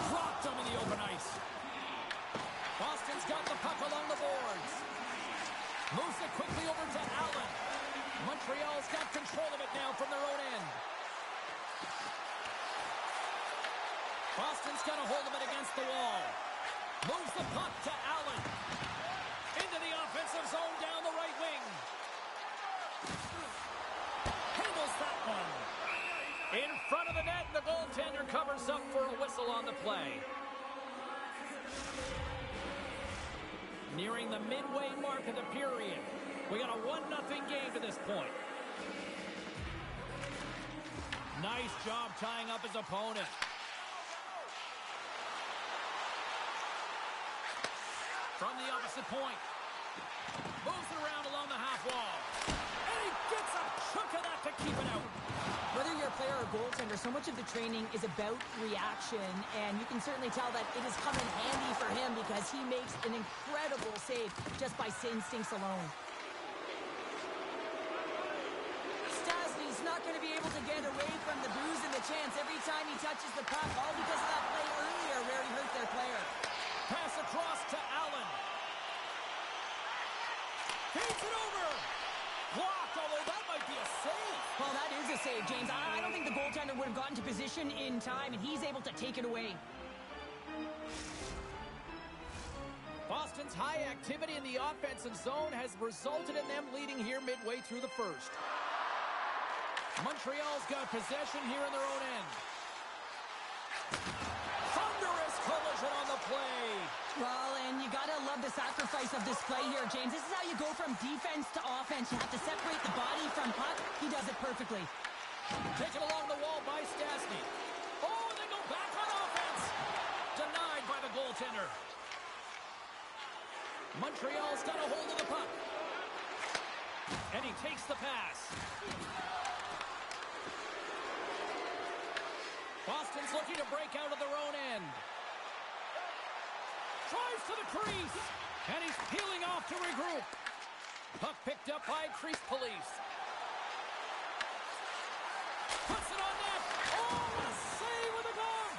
Dropped them in the open ice. Boston's got the puck along the boards. Moves it quickly over to Allen. Montreal's got control of it now from their own end. Boston's got a hold of it against the wall. Moves the puck to Allen. Into the offensive zone down the right wing. Handles that one. In front of the net, the goaltender covers up for a whistle on the play. Nearing the midway mark of the period. We got a 1-0 game to this point. Nice job tying up his opponent. From the opposite point. Moves it around along the half wall. And he gets a chunk of that to keep it out.
Whether you're a player or goaltender, so much of the training is about reaction, and you can certainly tell that it has come in handy for him because he makes an incredible save just by instincts alone. Stastny's not going to be able to get away from the booze and the chance every time he touches the puck, all because of that play earlier where he hurt their player.
Pass across to Allen. Feeds it over. Blocked, although that might be a save.
Well, that is a save, James. I don't think the goaltender would have gotten to position in time, and he's able to take it away.
Boston's high activity in the offensive zone has resulted in them leading here midway through the first. Montreal's got possession here in their own end. Thunderous collision on the play.
Well, and you gotta love the sacrifice of this play here, James. This is how you go from defense to offense. You have to separate the body from puck. He does it perfectly.
Taken along the wall by Stastny. Oh, and they go back on offense. Denied by the goaltender. Montreal's got a hold of the puck. And he takes the pass. Boston Boston's looking to break out of their own end. Drives to the crease. And he's peeling off to regroup. Puck picked up by crease police. Puts it on net. Oh, what a save with a glove.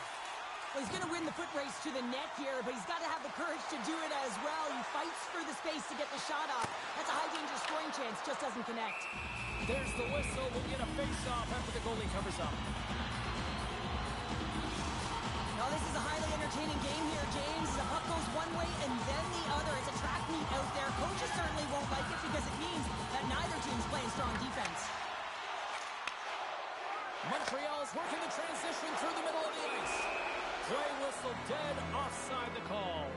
Well, he's going to win the foot race to the net here, but he's got to have the courage to do it as well. He fights for the space to get the shot off. That's a high-danger scoring chance. Just doesn't connect.
There's the whistle. We'll get a face-off after the goalie covers up.
Now, this is a highly entertaining game here, James. The puck goes one way and then the other. It's a track meet out there. Coaches certainly won't like it because it means that neither team's playing strong defense.
Montreal's working the transition through the middle of the ice. Play whistle dead, offside the call.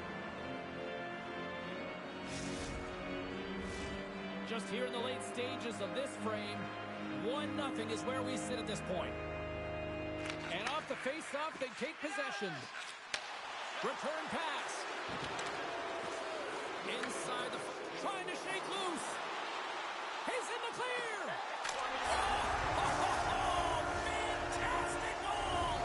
Just here in the late stages of this frame, 1-0 is where we sit at this point. And off the face-off, they take possession. Return pass. Inside the... trying to shake loose. He's in the clear. Oh, fantastic goal.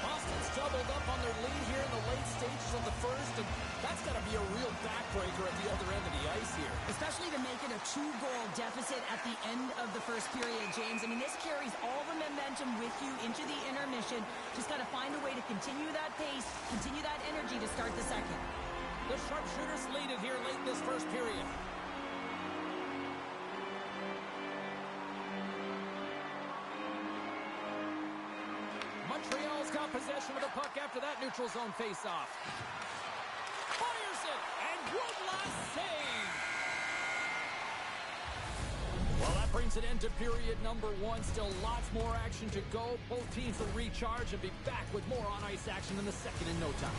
Boston's doubled up on their lead here in the late stages of the first, and that's got to be a real backbreaker at the other end of the ice here.
Especially to make it a 2-goal deficit at the end of the first period, James. I mean, this carries all the momentum with you into the intermission. Just got to find a way to continue that pace, continue that energy to start the second.
The sharpshooters lead it here late in this first period. Montreal's got possession of the puck after that neutral zone face-off. Fires it, and Woodlass save. Well, that brings an end to period number 1. Still lots more action to go. Both teams will recharge and be back with more on-ice action in the second in no time.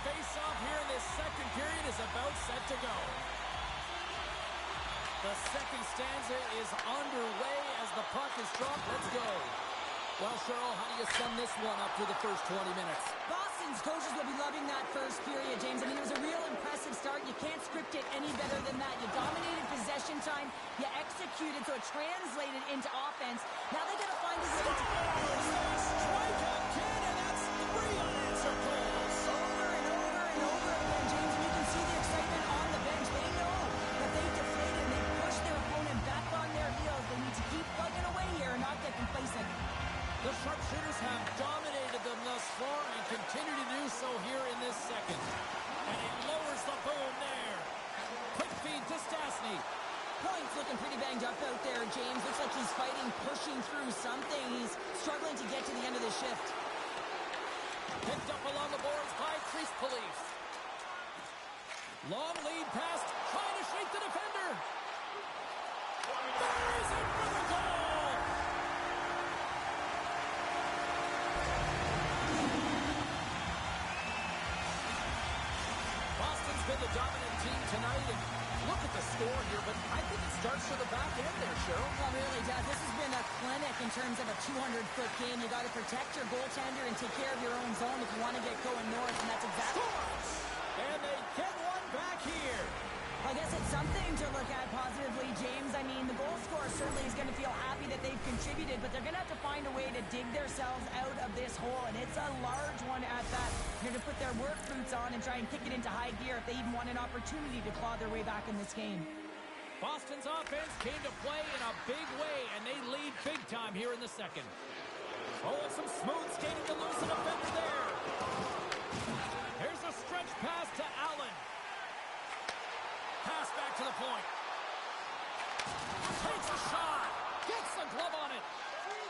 Face-off here in this second period is about set to go. The second stanza is underway as the puck is dropped. Let's go. Well, Cheryl, how do you sum this one up through the first 20 minutes?
Boston's coaches will be loving that first period, James. I mean, it was a real impressive start. You can't script it any better than that. You dominated possession time. You executed, so it translated into offense. Now they got to find a way to...
Strikeout, kid, and that's 3 unanswered goals.
Over and over and over again, James, and you can see the excitement on the bench. They know that they deflated and they pushed their opponent back on their heels. They need to keep plugging away here and not get complacent.
The sharpshooters have dominated them thus far and continue to do so here in this second. And he lowers the boom there. Quick feed to Stastny.
Point's looking pretty banged up out there, James. Looks like he's fighting, pushing through something. He's struggling to get to the end of the shift.
Picked up along the boards by crease police. Long lead pass, trying to shake the defender. Buries it for the goal. Boston's been the dominant team tonight, and look at the score here, but I think it starts to the back end there, Cheryl.
Well, it really does. This has been a clinic in terms of a 200-foot game. You got to protect your goaltender and take care of your own zone if you want to get going north, and that's exactly...
Scores! And they get one back here.
I guess it's something to look at positively, James. I mean, the goal scorer certainly is going to feel happy that they've contributed, but they're going to have to find a way to dig themselves out of this hole, and it's a large one at that. They're going to put their work boots on and try and kick it into high gear if they even want an opportunity to claw their way back in this game.
Boston's offense came to play in a big way, and they lead big time here in the second. Oh, some smooth skating to lose an offender there. Here's a stretch pass to Allen. Pass back to the point. Takes a shot. Gets the glove on it.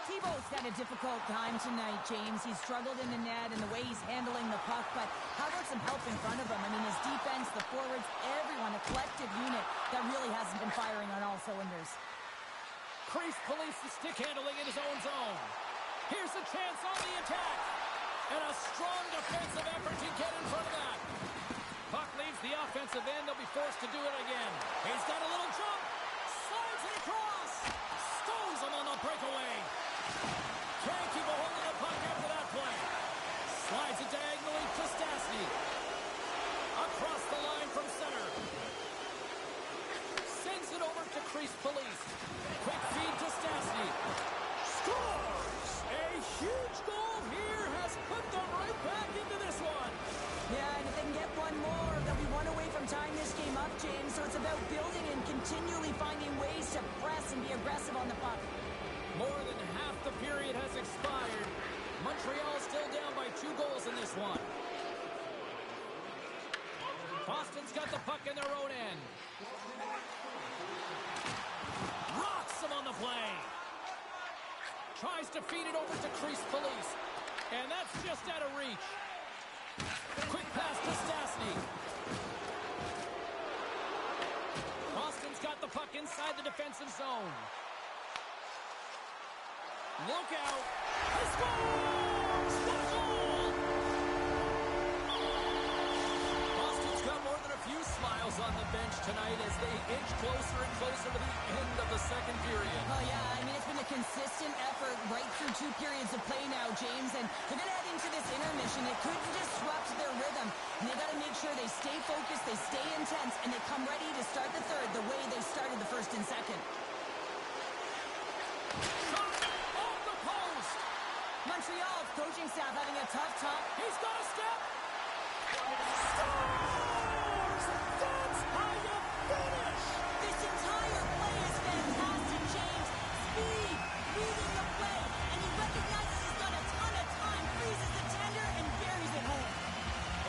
Thibault's had a difficult time tonight, James. He's struggled in the net and the way he's handling the puck, but how about some help in front of him? I mean, his defense, the forwards, everyone, a collective unit that really hasn't been firing on all cylinders.
Crease police the stick handling in his own zone. Here's a chance on the attack. And a strong defensive effort to get in front of that. Puck leaves the offensive end. They'll be forced to do it again. He's got a little jump. Slides it across. Stones him on the breakaway. Can't keep a hold of the puck after that play. Slides it diagonally to Stastny. Across the line from center. Sends it over to Crease Police. Quick feed to Stastny. Scores! A huge goal here has put them right back into this one.
Yeah, and if they can get one more, they'll be one away from tying this game up, James. So it's about building and continually finding ways to press and be aggressive on the puck.
More than half the period has expired. Montreal still down by 2 goals in this one. Boston's got the puck in their own end. Rocks him on the play. Tries to feed it over to Crease Police. And that's just out of reach. Quick pass to Stastny. Boston's got the puck inside the defensive zone. Look out. He scores! What a goal! Boston's got more than a few smiles on the bench tonight as they inch closer and closer to the end of the second period.
Oh, yeah, I mean, it's been a consistent effort right through 2 periods of play now, James, and they're going to head into this intermission. It could disrupt their rhythm, and they got to make sure they stay focused, they stay intense, and they come ready to start the third the way they started the first and second.
Shot off the post.
Montreal's coaching staff having a tough time.
He's got a step. Scores! That's how you finish!
This entire play is fantastic, James. Speed, reading the play, and he recognizes he's got a ton of time, freezes the tender, and buries it home.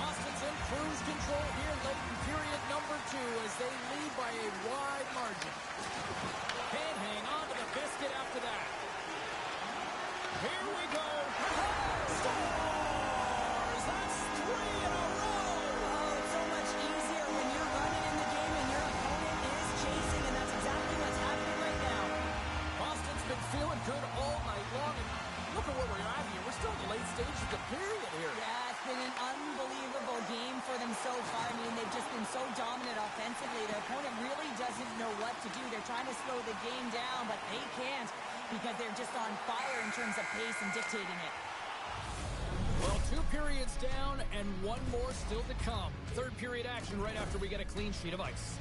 Boston's in cruise control here late in period number 2 as they lead by a wide margin. Can't hang on to the biscuit after that. Here we go. Scores! That's 3 in a row!
Oh, it's so much easier when you're running in the game and your opponent is chasing, and that's exactly what's happening right now.
Boston's been feeling good all night long, and look at where we're at here. We're still in the late stages of the period here.
Yeah, it's been an unbelievable game for them so far. I mean, they've just been so dominant offensively. Their opponent really doesn't know what to do. They're trying to slow the game down, but they can't because they're just on fire in terms of pace and dictating it.
Well, 2 periods down and 1 more still to come. Third period action right after we get a clean sheet of ice.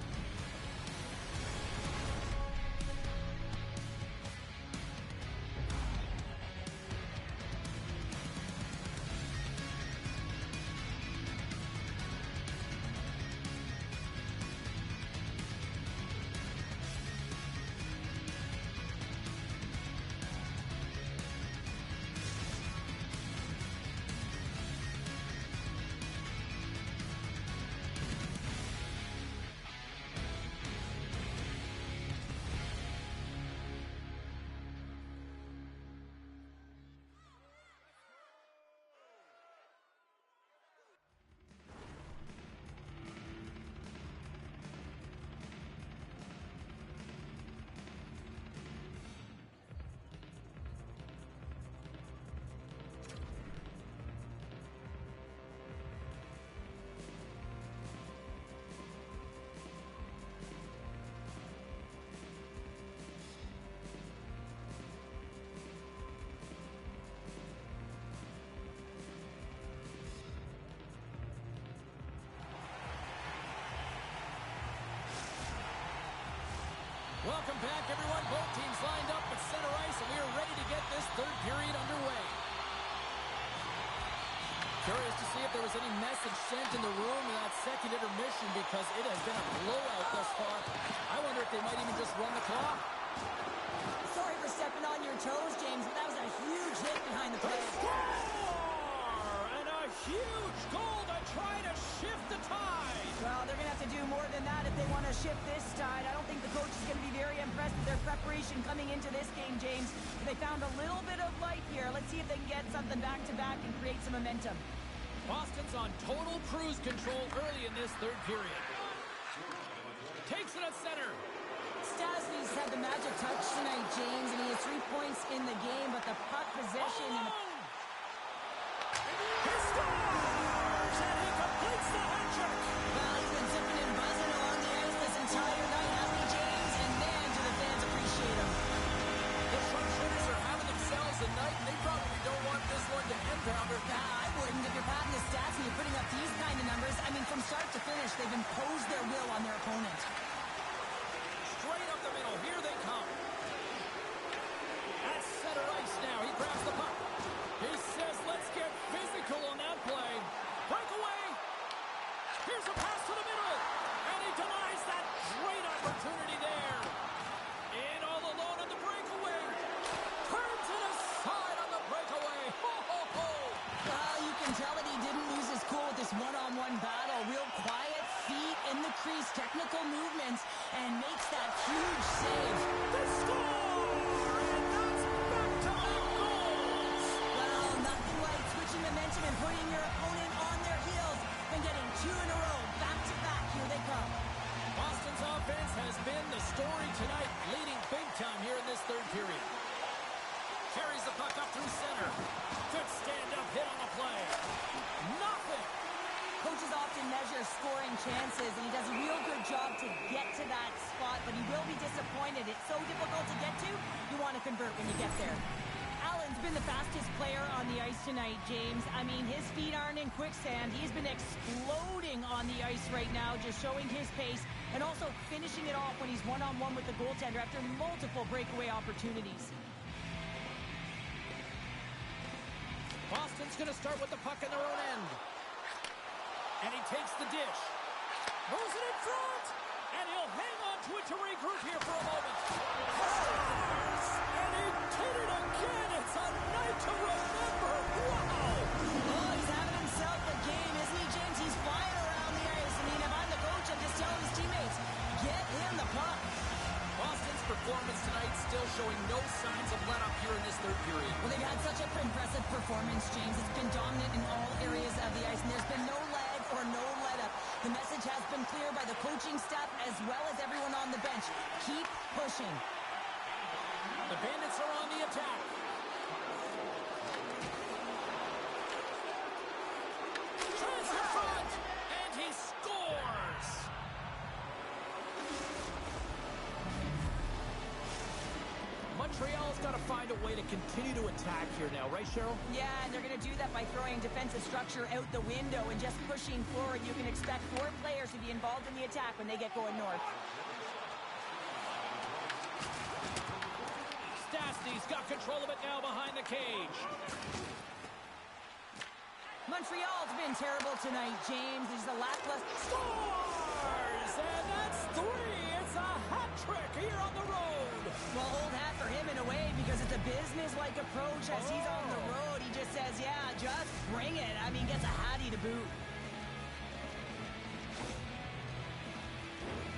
Welcome back, everyone. Both teams lined up at center ice, and we are ready to get this third period underway. Curious to see if there was any message sent in the room in that second intermission, because it has been a blowout thus far. I wonder if they might even just run the clock.
Sorry for stepping on your toes, James, but that was a huge hit behind the play.
Score! And a huge goal to try to shift the tide.
Well, they're going to have to do more than that if they want to shift this tide. I don't think the coach is going to be very impressed with their preparation coming into this game, James. But they found a little bit of life here. Let's see if they can get something back-to-back and create some momentum.
Boston's on total cruise control early in this third period. Takes it at center.
Stastny's had the magic touch tonight, James, and he has 3 points in the game, but the puck possession...
He scores! And he completes the hat trick!
Well, he's been zipping and buzzing along the ice this entire night, hasn't he, James? And man, do the fans appreciate him.
The sharpshooters are having themselves a night, and they probably don't want this one to end, Pounder.
I wouldn't. If you're padding the stats and you're putting up these kind of numbers, I mean, from start to finish, they've imposed their will on their opponent.
Straight up the middle. Here they come. At center ice now. He grabs the puck. He says, let's get physical on that play. Breakaway. Here's a pass to the middle. And he denies that great opportunity there. In all alone on the breakaway. Turns it aside on the breakaway. Ho, ho, ho.
Well, you can tell that he didn't lose his cool with this one-on-one battle. Real quiet, feet in the crease, technical movements, and makes that huge save.
The score! And that's back-to-back goals!
Well, nothing like switching momentum and putting your opponent on their heels and getting two in a row, back-to-back. Here they come.
Boston's offense has been the story tonight, leading big time here in this third period. Carries the puck up through center. Good stand-up hit on the play. Nothing!
Coaches often measure scoring chances, and he does a real good job to get to that spot, but he will be disappointed. It's so difficult to get to, you want to convert when you get there. Allen's been the fastest player on the ice tonight, James. I mean, his feet aren't in quicksand. He's been exploding on the ice right now, just showing his pace, and also finishing it off when he's one-on-one with the goaltender after multiple breakaway opportunities.
Boston's going to start with the puck in their own end. And he takes the dish. Moves it in front. And he'll hang on to it to regroup here for a moment. Scores! And he did it again. It's a night to remember. Wow!
Oh, he's having himself a game, isn't he, James? He's flying around the ice. I mean, if I'm the coach, I'm just telling his teammates, get him the puck.
Boston's performance tonight still showing no signs of let-up here in this third period.
Well, they've had such an impressive performance, James. It's been dominant in all areas of the ice, and there's been no lag or no let-up. The message has been clear by the coaching staff as well as everyone on the bench. Keep pushing.
The Bandits are on the attack. Tries in front, and he scores! Montreal's got to find a way to continue to attack here now, right, Cheryl?
Yeah, and they're going to do that by throwing defensive structure out the window and just pushing forward. You can expect 4 players to be involved in the attack when they get going north.
Stastny's got control of it now behind the cage.
Montreal's been terrible tonight, James. There's a lackluster...
Scores! And that's 3! It's a hat trick here on the road!
Well, old hat for him in a way because it's a business-like approach as he's on the road. He just says, yeah, just bring it. I mean, gets a hattie to boot.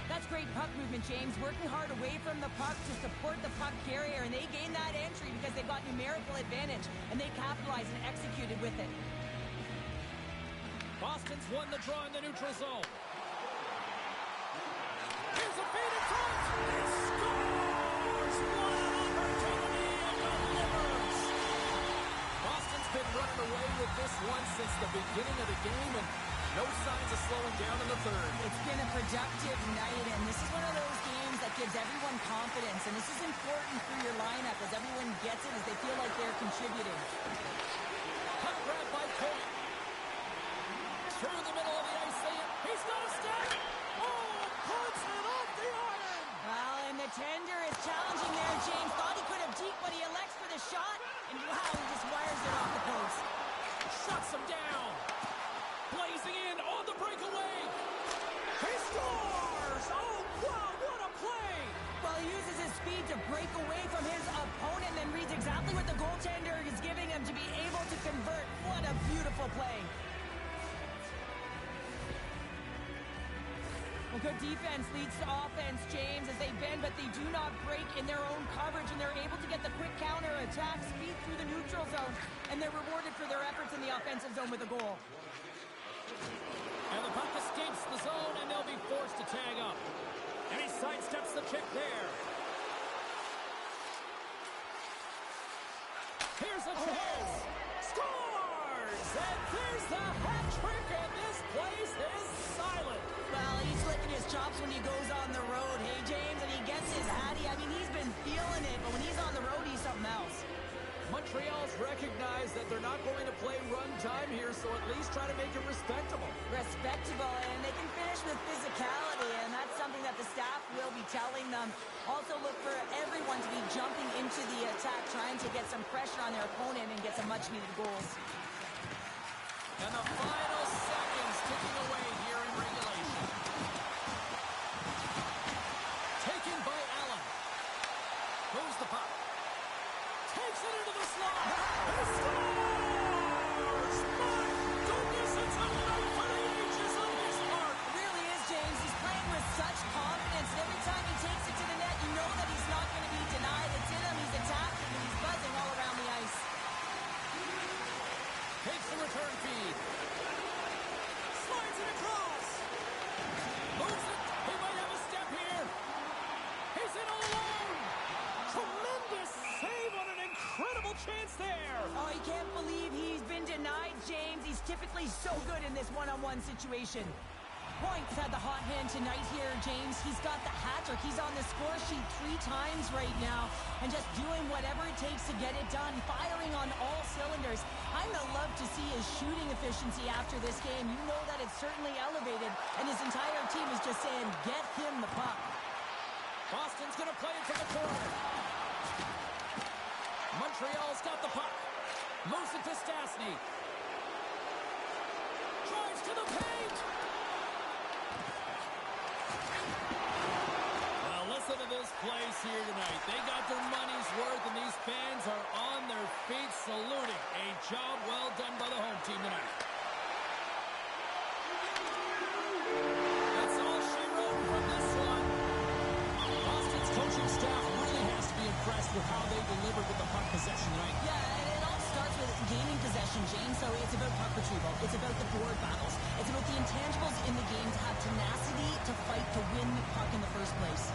That's great puck movement, James. Working hard away from the puck to support the puck carrier, and they gained that entry because they got numerical advantage, and they capitalized and executed with it.
Boston's won the draw in the neutral zone. Here's a feed in front. He scores! What an opportunity and delivers! Boston's been running away with this one since the beginning of the game, and no signs of slowing down in the third.
It's been a productive night, and this is one of those games that gives everyone confidence, and this is important for your lineup as everyone gets it, as they feel like they're contributing.
Puck grab by Coit. Through the middle of the ice, he's got a step. Oh, puts it off the iron.
Well, and the tender
blazing in on the breakaway. He scores! Oh, wow, what a play!
Well, he uses his speed to break away from his opponent and then reads exactly what the goaltender is giving him to be able to convert. What a beautiful play. Well, good defense leads to offense, James, as they bend, but they do not break in their own coverage, and they're able to get the quick counter attack speed through the neutral zone, and they're rewarded for their efforts in the offensive zone with a goal.
And the puck escapes the zone, and they'll be forced to tag up. And he sidesteps the check there. Here's a chance. Scores! And there's the hat trick, and this place is silent.
Well, he's licking his chops when he goes on the road, hey, James, and he gets his hattie. I mean, he's been feeling it, but when he's on the road, he's something else.
Montreal's recognize that they're not going to play run time here, so at least try to make it respectable.
Respectable, and they can finish with physicality, and that's something that the staff will be telling them. Also look for everyone to be jumping into the attack, trying to get some pressure on their opponent and get some much-needed goals.
And the final seconds ticking away here in regulation. Taken by Allen. Moves the puck. Takes it into the slot. He scores! My goodness, it's a night for the ages on his part.
It really is, James. He's playing with such confidence, and every time he takes it to the net, you know that he's not going to be denied. It's in him, he's attacking, and he's buzzing all around the ice.
Takes the return feed. Slides it across. Moves it. He might have a step here. He's in all alone. Tremendous save on an incredible chance there.
Oh, he can't believe he's been denied, James. He's typically so good in this one-on-one situation. Point's had the hot hand tonight here, James. He's got the hat trick. He's on the score sheet 3 times right now and just doing whatever it takes to get it done, firing on all cylinders. I'm going to love to see his shooting efficiency after this game. You know that it's certainly elevated, and his entire team is just saying, get him the puck.
Boston's going to play it from the corner. Montreal's got the puck. Moves it to Stastny. Drives to the paint. Well, listen to this place here tonight. They got their money's worth, and these fans are on their feet saluting. A job well done by the home team tonight. That's all she wrote from this one. Boston's coaching staff really has to be impressed with how they delivered with the puck possession tonight.
Yeah, and it all starts with gaining possession, James. So it's about puck retrieval. It's about the board battles. It's about the intangibles in the game to have tenacity to fight to win the puck in the first place.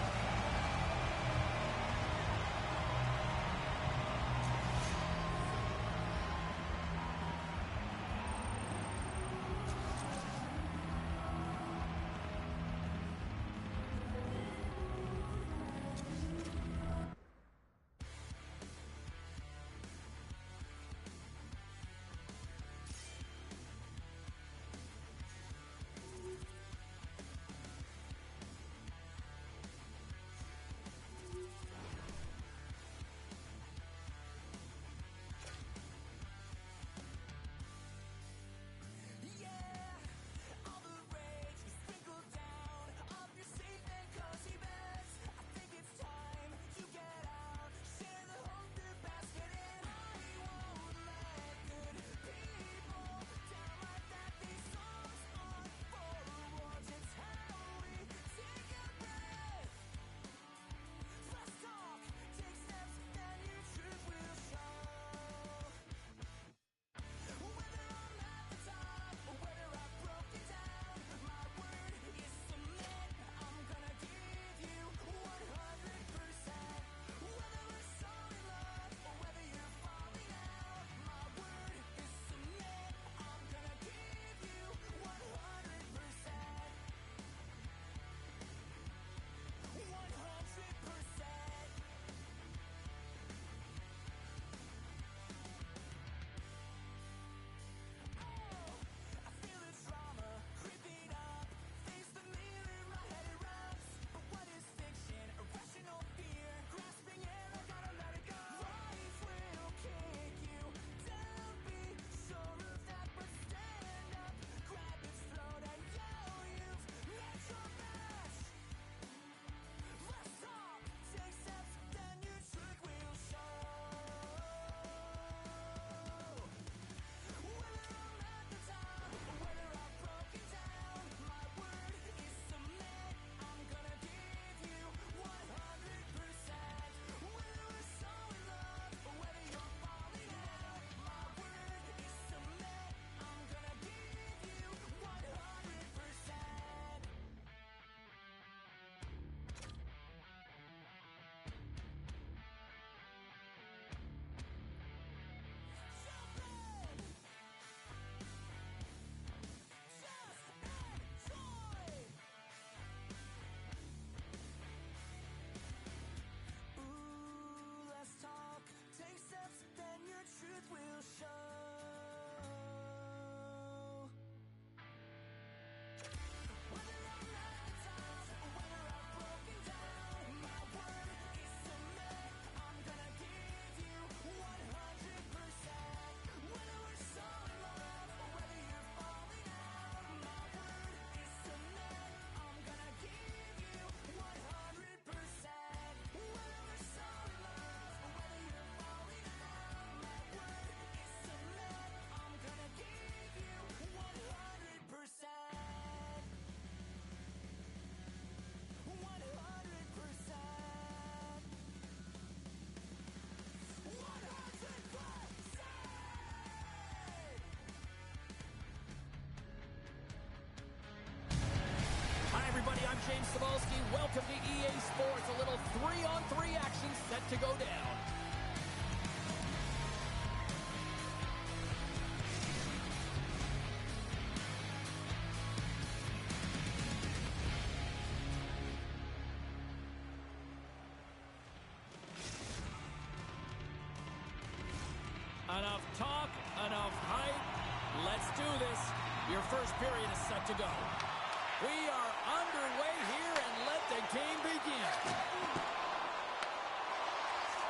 James Cebulski. Welcome to EA Sports. A little 3-on-3 action set to go down. Enough talk, enough hype. Let's do this. Your first period is set to go. We are underway here, and let the game begin.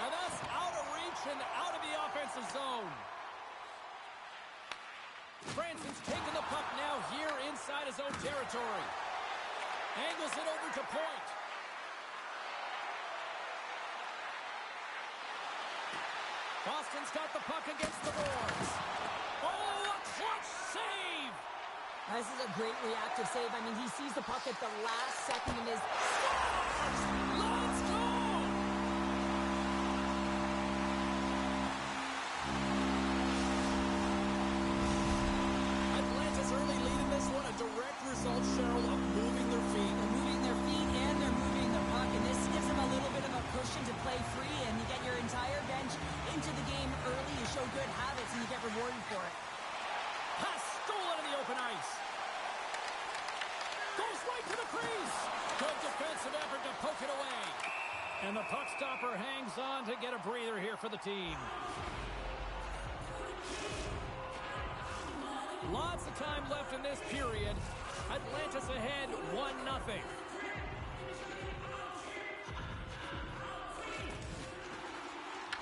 And that's out of reach and out of the offensive zone. Branson's taking the puck now here inside his own territory. Angles it over to point. Boston's got the puck against the boards. Oh, a clutch save!
This is a great reactive save. I mean, he sees the puck at the last second and is...
Let's go! Atlanta's early lead in this one, a direct result, Cheryl, of moving their feet.
They're moving their feet and they're moving the puck, and this gives them a little bit of a cushion to play free, and you get your entire bench into the game early. You show good habits, and you get rewarded for it.
Pass stolen in the open ice. Goes right to the crease. Good defensive effort to poke it away. And the puck stopper hangs on to get a breather here for the team. Lots of time left in this period. Atlanta's ahead 1-0.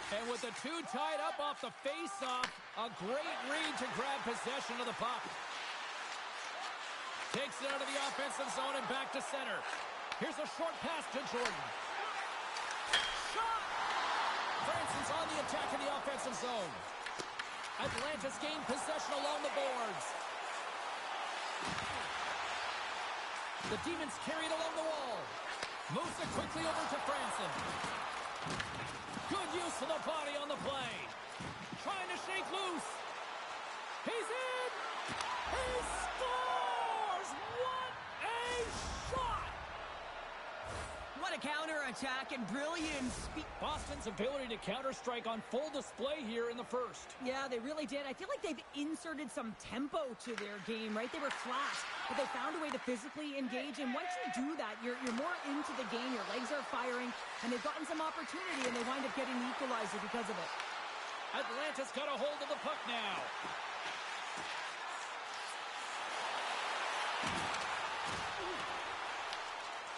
And with the two tied up off the face-off, a great read to grab possession of the puck. Takes it out of the offensive zone and back to center. Here's a short pass to Jordan. Shot! Branson's on the attack in the offensive zone. Atlanta's gained possession along the boards. The Demons carry it along the wall. Moves it quickly over to Branson. Good use of the body on the play. Trying to shake loose. He's in! He scores! What a shot!
What a counter-attack and brilliant speed.
Boston's ability to counter-strike on full display here in the first.
Yeah, they really did. I feel like they've inserted some tempo to their game, right? They were flat, but they found a way to physically engage, and once you do that, you're more into the game, your legs are firing, and they've gotten some opportunity, and they wind up getting the equalizer because of it.
Atlanta's got a hold of the puck now.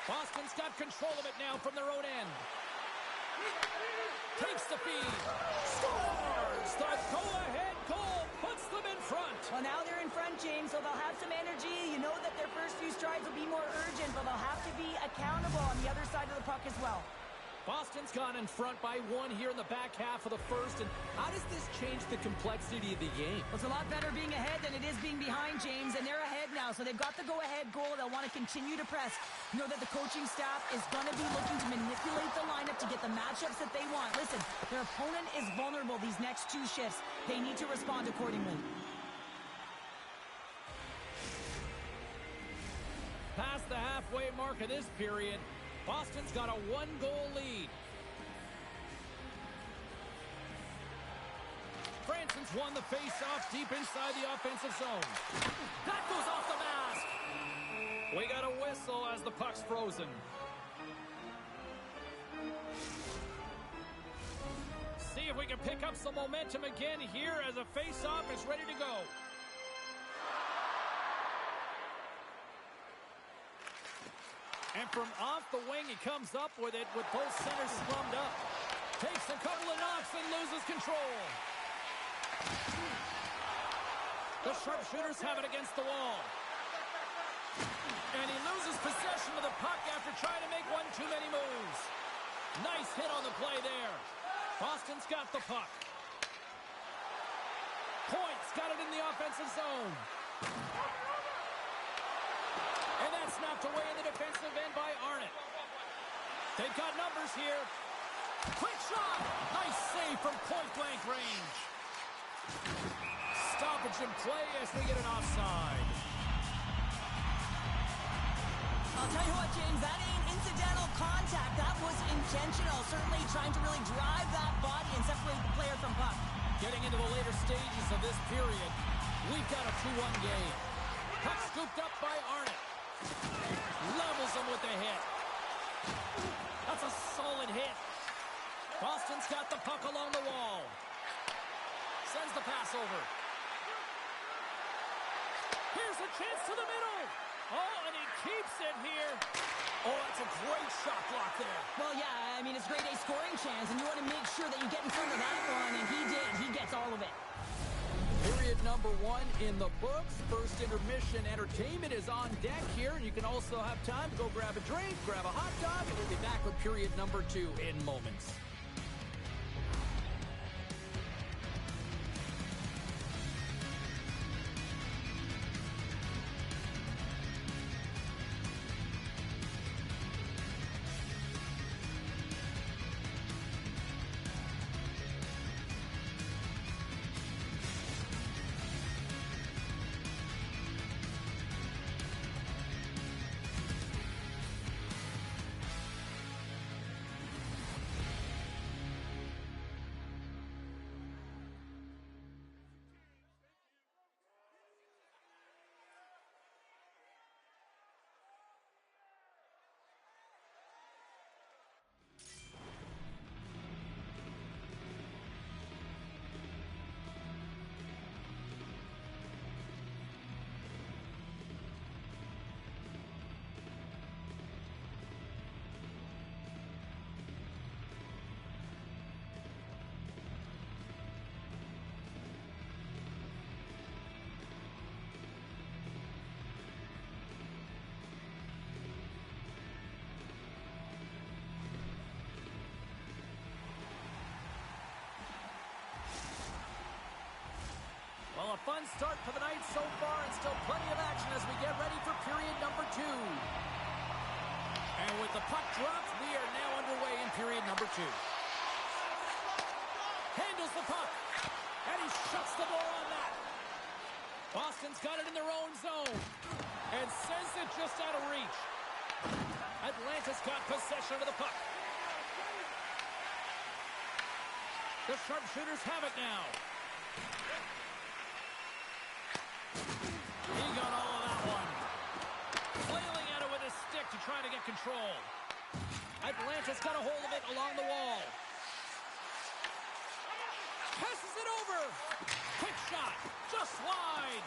Boston's got control of it now from their own end. Takes the feed. Scores! The go-ahead goal puts them in front.
Well, now they're in front, James, so they'll have some energy. You know that their first few strides will be more urgent, but they'll have to be accountable on the other side of the puck as well.
Boston's gone in front by one here in the back half of the first, and how does this change the complexity of the game?
Well, it's a lot better being ahead than it is being behind, James, and they're ahead now, so they've got the go-ahead goal. They'll want to continue to press. You know that the coaching staff is going to be looking to manipulate the lineup to get the matchups that they want. Listen, their opponent is vulnerable these next two shifts. They need to respond accordingly.
Past the halfway mark of this period, Boston's got a one-goal lead. Branson's won the face-off deep inside the offensive zone. That goes off the mask. We got a whistle as the puck's frozen. See if we can pick up some momentum again here as a face-off is ready to go. And from off the wing, he comes up with it with both centers scrummed up. Takes a couple of knocks and loses control. The sharpshooters have it against the wall. And he loses possession of the puck after trying to make one too many moves. Nice hit on the play there. Boston's got the puck. Point's got it in the offensive zone. And that's knocked away in the defensive end by Arnott. They've got numbers here. Quick shot! Nice save from point-blank range. Stoppage in play as we get an offside.
I'll tell you what, James, that ain't incidental contact. That was intentional. Certainly trying to really drive that body and separate the player from puck.
Getting into the later stages of this period, we've got a 2-1 game. Puck scooped up by Arnott. Levels him with the hit. That's a solid hit. Boston's got the puck along the wall. Sends the pass over. Here's a chance to the middle. Oh, and he keeps it here. Oh, that's a great shot block there.
Well, yeah, I mean, it's grade A scoring chance, and you want to make sure that you get in front of that one, and he did. He gets all of it.
Period number 1 in the books. First intermission entertainment is on deck here, and you can also have time to go grab a drink, grab a hot dog, and we'll be back with period number 2 in moments. Well, a fun start for the night so far, and still plenty of action as we get ready for period number 2. And with the puck dropped, we are now underway in period number 2. Handles the puck, and he shuts the door on that. Boston's got it in their own zone, and sends it just out of reach. Atlanta's got possession of the puck. The sharpshooters have it now. He got all of that one. Flailing at it with his stick to try to get control. Atlanta's got a hold of it along the wall. Passes it over. Quick shot. Just wide.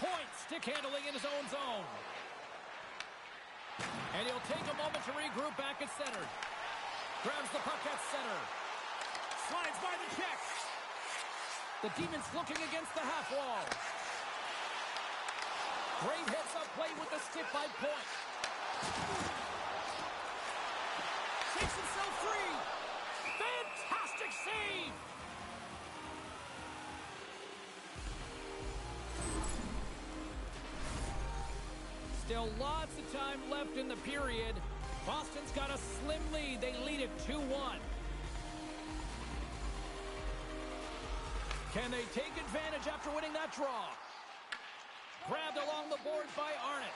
Point. Stick handling in his own zone. And he'll take a moment to regroup back at center. Grabs the puck at center. Slides by the check. The Demons looking against the half wall. Great heads-up play with the stick by Point. Shakes himself free. Fantastic save. Still lots of time left in the period. Boston's got a slim lead. They lead it 2-1. Can they take advantage after winning that draw? Grabbed along the boards by Arnott.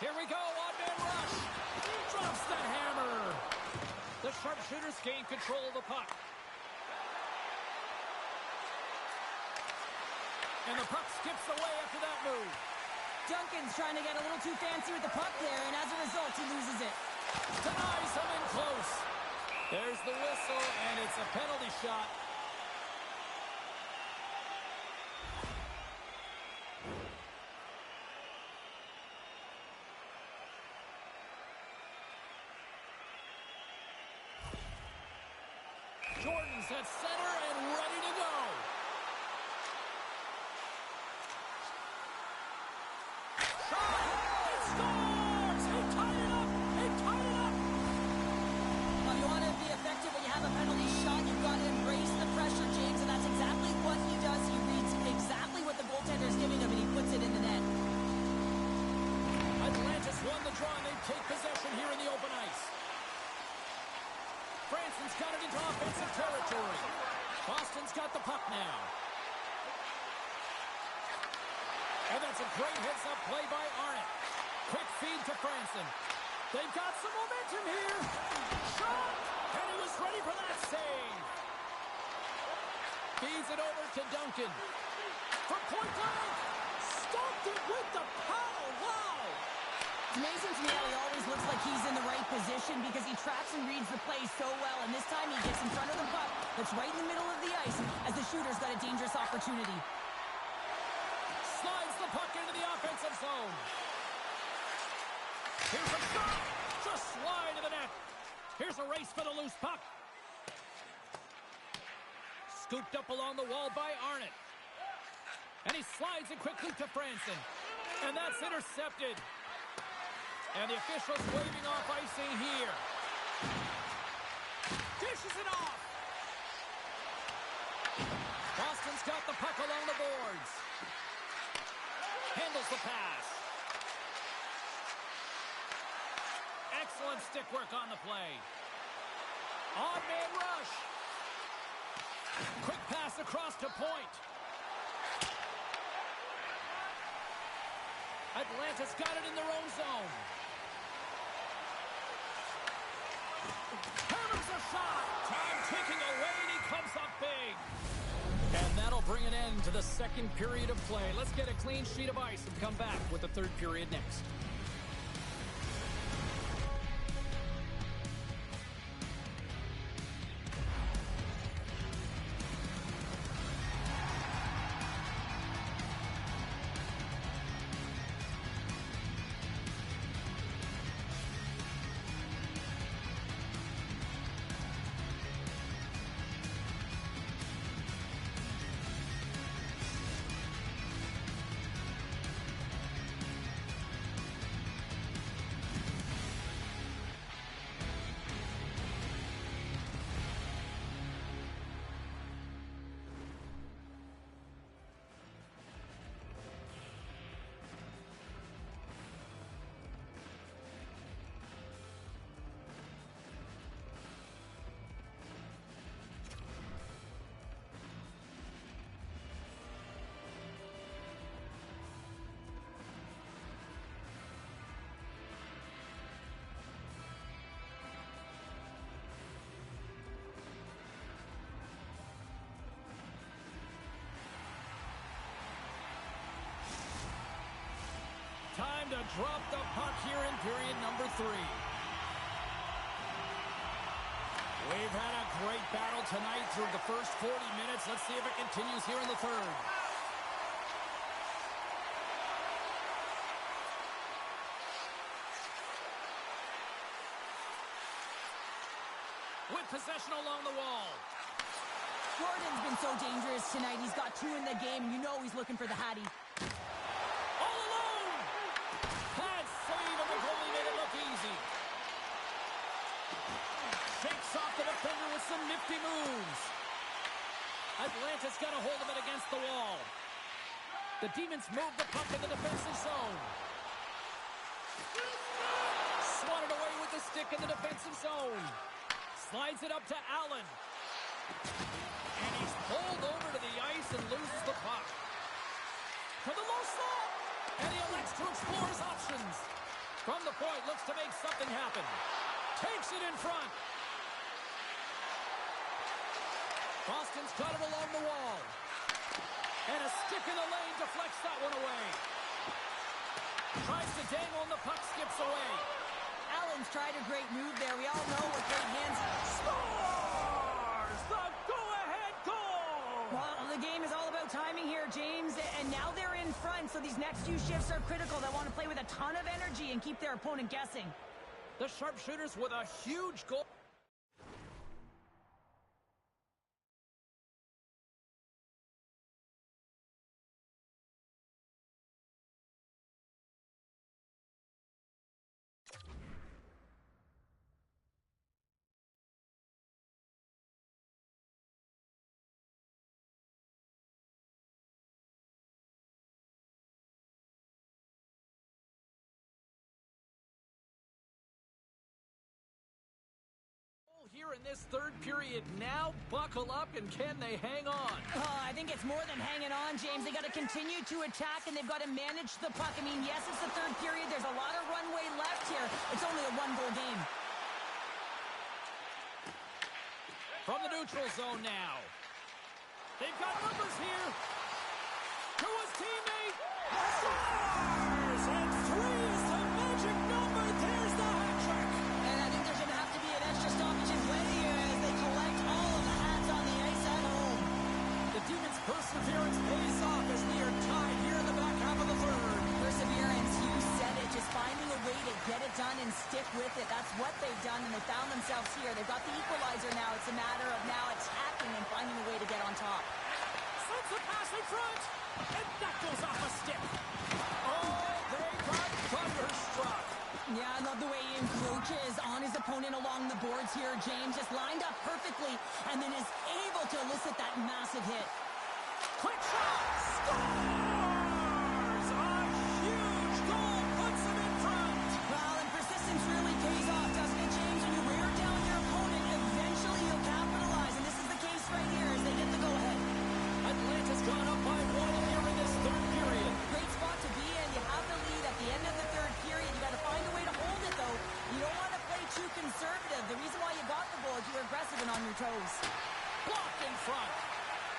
Here we go, on-man rush. Drops that hammer. The sharpshooters gain control of the puck. And the puck skips away after that move.
Duncan's trying to get a little too fancy with the puck there, and as a result, he loses it.
Denies him in close. There's the whistle, and it's a penalty shot. Jordan's at center and ready to go. Shot! It scores! He tied it up! He tied it up!
Well, you want to be effective when you have a penalty shot. You've got to embrace the pressure, James, and that's exactly what he does. He reads exactly what the goaltender's giving him, and he puts it in the net.
Atlanta's won the draw, and they take possession here in the open ice. Branson's got it into offensive territory. Boston's got the puck now. And that's a great heads-up play by Arnott. Quick feed to Franson. They've got some momentum here. Shot! And he was ready for that save. Feeds it over to Duncan. From point blank. Stopped it with the power. Wow!
It's amazing to me how he always looks like he's in the right position because he tracks and reads the play so well. And this time he gets in front of the puck that's right in the middle of the ice as the shooter's got a dangerous opportunity.
Slides the puck into the offensive zone. Here's a shot. Just slide to the net. Here's a race for the loose puck. Scooped up along the wall by Arnott. And he slides it quickly to Franson. And that's intercepted. And the officials waving off icing here. Dishes it off. Boston's got the puck along the boards. Handles the pass. Excellent stick work on the play. On-man rush. Quick pass across to point. Atlanta's got it in their own zone. Hammers a shot. Time ticking away, and he comes up big. And that'll bring an end to the second period of play. Let's get a clean sheet of ice and come back with the third period next. Time to drop the puck here in period number 3. We've had a great battle tonight through the first 40 minutes. Let's see if it continues here in the third. With possession along the wall.
Jordan's been so dangerous tonight. He's got 2 in the game, and you know he's looking for the Hattie.
Some nifty moves. Atlanta's got a hold of it against the wall. The Demons move the puck in the defensive zone. Swatted away with the stick in the defensive zone. Slides it up to Allen. And he's pulled over to the ice and loses the puck. To the low slot. And he elects to explore his options. From the point, looks to make something happen. Takes it in front. Boston's got it along the wall. And a stick in the lane deflects that one away. Tries to dangle and the puck skips away.
Allen's tried a great move there. We all know with great hands.
Scores! The go-ahead goal!
Well, the game is all about timing here, James. And now they're in front, so these next few shifts are critical. They want to play with a ton of energy and keep their opponent guessing.
The sharpshooters with a huge goal. in this third period. Now buckle up, and can they hang on?
Oh, I think it's more than hanging on, James. They got to continue to attack, and they've got to manage the puck. I mean, yes, it's the third period. There's a lot of runway left here. It's only a one-goal game.
From the neutral zone now. They've got numbers here. To his teammate. Scores! And 3 is the magic number. There's the hat trick.
And I think there's going to have to be an extra stoppage in play here as they collect all of the hats on the ice at home.
The Demons' perseverance pays off as they are tied here in the back half of the third.
Perseverance, you said it. Just finding a way to get it done and stick with it. That's what they've done, and they found themselves here. They've got the equalizer now. It's a matter of now attacking and finding a way to get on top.
Sends the pass in front, and that goes off a stick. Oh, they got thunderstruck.
Yeah, I love the way he encroaches on his opponent along the boards here. James just lined up perfectly and then is able to elicit that massive hit.
Quick shot! Scores! A huge goal puts him in front.
Well, and persistence really pays off, doesn't it, James? When you wear down your opponent, eventually you'll capitalize. And this is the case right here as they get the go-ahead.
Atlanta's gone up by 1 here in this third period.
Great spot to be in. You have the lead at the end of the third period. You got to find a way to hold it, though. You don't want to play too conservative. The reason why you got the goal is you were aggressive and on your toes.
Blocked in front.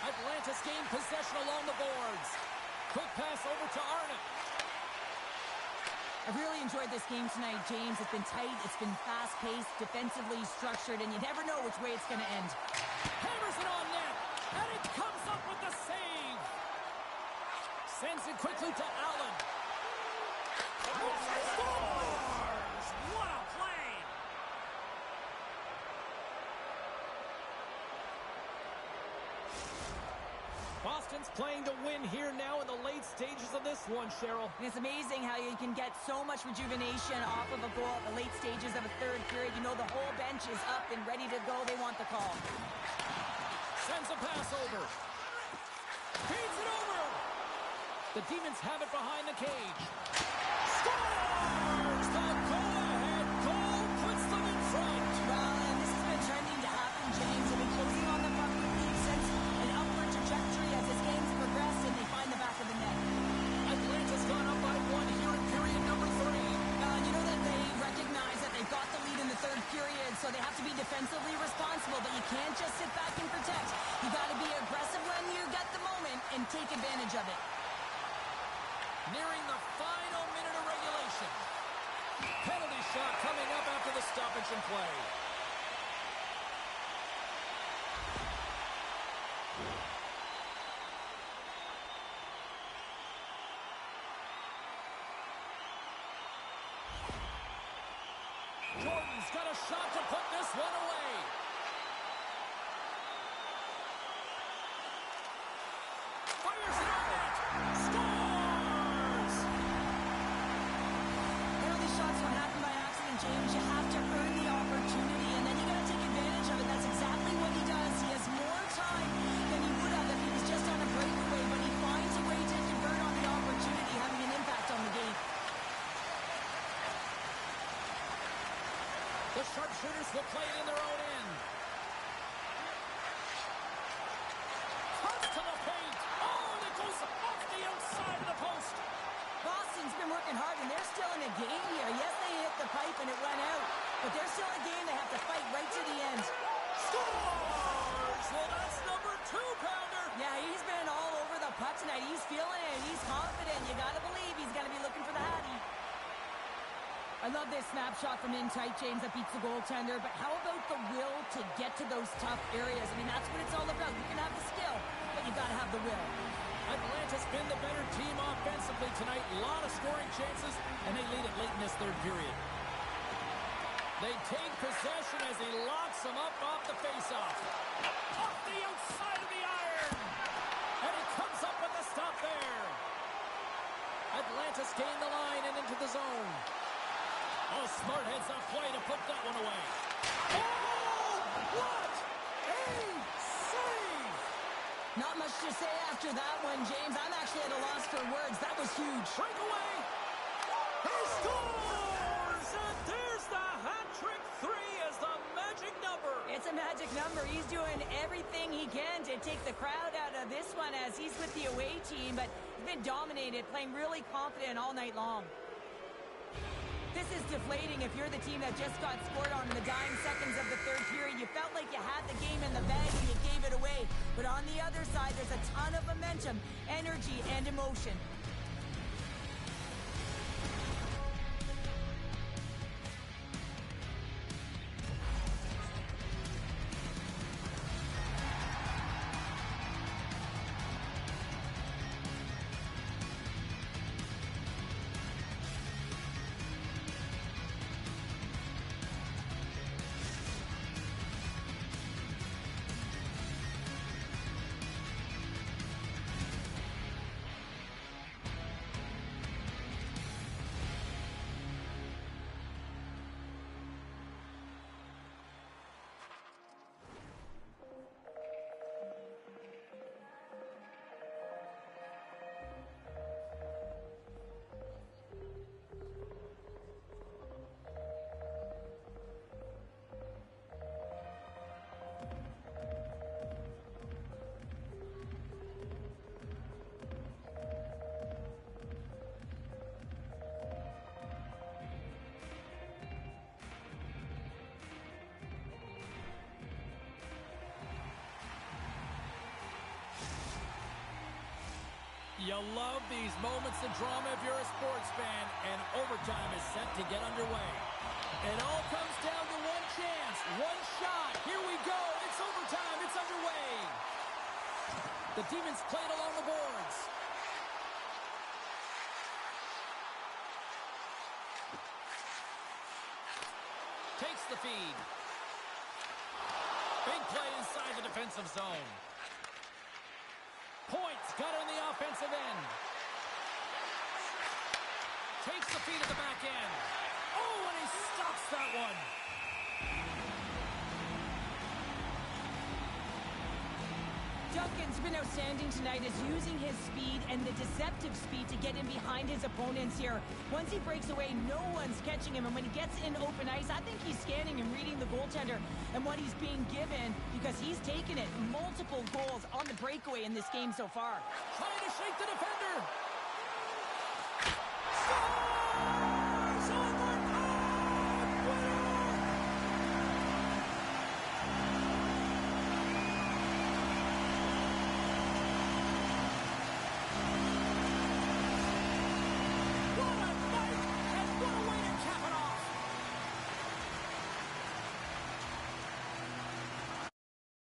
Atlanta's gained possession along the boards. Quick pass over to Arnott.
I've really enjoyed this game tonight, James. It's been tight, it's been fast-paced, defensively structured, and you never know which way it's going to end.
Hammers it on net, and it comes up with the save. Sends it quickly to Allen. Scores! What a play! Boston's playing to win here now in the late stages of this one, Cheryl.
And it's amazing how you can get so much rejuvenation off of a goal at the late stages of a third period. You know the whole bench is up and ready to go. They want the call.
Sends a pass over. Feeds it over. The Demons have it behind the cage. Scores! The go-ahead goal puts them in front.
Well, and this has been trending to happen, James. They've been closing on the puck with lead since an upward trajectory as this game's progressed, and they find the back of the net.
Atlanta's gone up by 1 here in period number 3.
You know that they recognize that they've got the lead in the third period, so they have to be defensively responsible, but you can't just sit back and protect. You got to be aggressive when you get the moment and take advantage of it.
Nearing the final minute of regulation. Penalty shot coming up after the stoppage in play. Jordan's got a shot to put this one away. Fires it on net. Scores!
Penalty shots don't happen by accident, James. You have to earn the opportunity, and then you got to take advantage of it. That's exactly what he does. He has more time than he would have if he was just on a breakaway, but he finds a way to convert on the opportunity, having an impact on the game.
The sharpshooters will play it in their own end. Cuts to the paint. Oh, and it goes off the outside of the post.
Boston's been working hard, and they're still in a game here. Yes, they hit the pipe and it went out, but they're still in a game. They have to fight right to the end.
Scores! Well, that's number 2-pounder.
Yeah, he's been all over the puck tonight. He's feeling it. He's confident. You got to believe he's going to be looking for the Hattie. I love this snapshot from in tight, James, that beats the goaltender, but how about the will to get to those tough areas? I mean, that's what it's all about. You can have the skill, but you got to have the will.
Atlanta's been the better team offensively tonight. A lot of scoring chances, and they lead it late in this third period. They take possession as he locks them up off the faceoff. Off the outside of the iron. And he comes up with the stop there. Atlanta's gained the line and into the zone. Oh, smart heads up play to put that one away. Oh, what a save!
Not much to say after that one, James. I'm actually at a loss for words. That was huge.
Breakaway. He scores! And there's the hat trick 3 as the magic number.
It's a number. He's doing everything he can to take the crowd out of this one as he's with the away team, but he's been dominated, playing really confident all night long. This is deflating if you're the team that just got scored on in the dying seconds of the third period. You felt like you had the game in the bag and you gave it away. But on the other side, there's a ton of momentum, energy, and emotion.
You love these moments of drama if you're a sports fan, and overtime is set to get underway. It all comes down to one chance, one shot. Here we go. It's overtime. It's underway. The Demons played along the boards. Takes the feed. Big play inside the defensive zone. Points got on the offensive end. Takes the feed at the back end. Oh, and he stops that one.
Duncan's been outstanding tonight, is using his speed and the deceptive speed to get in behind his opponents here. Once he breaks away, no one's catching him, and when he gets in open ice, I think he's scanning and reading the goaltender and what he's being given, because he's taken it. Multiple goals on the breakaway in this game so far.
Trying to shake the defender. Score!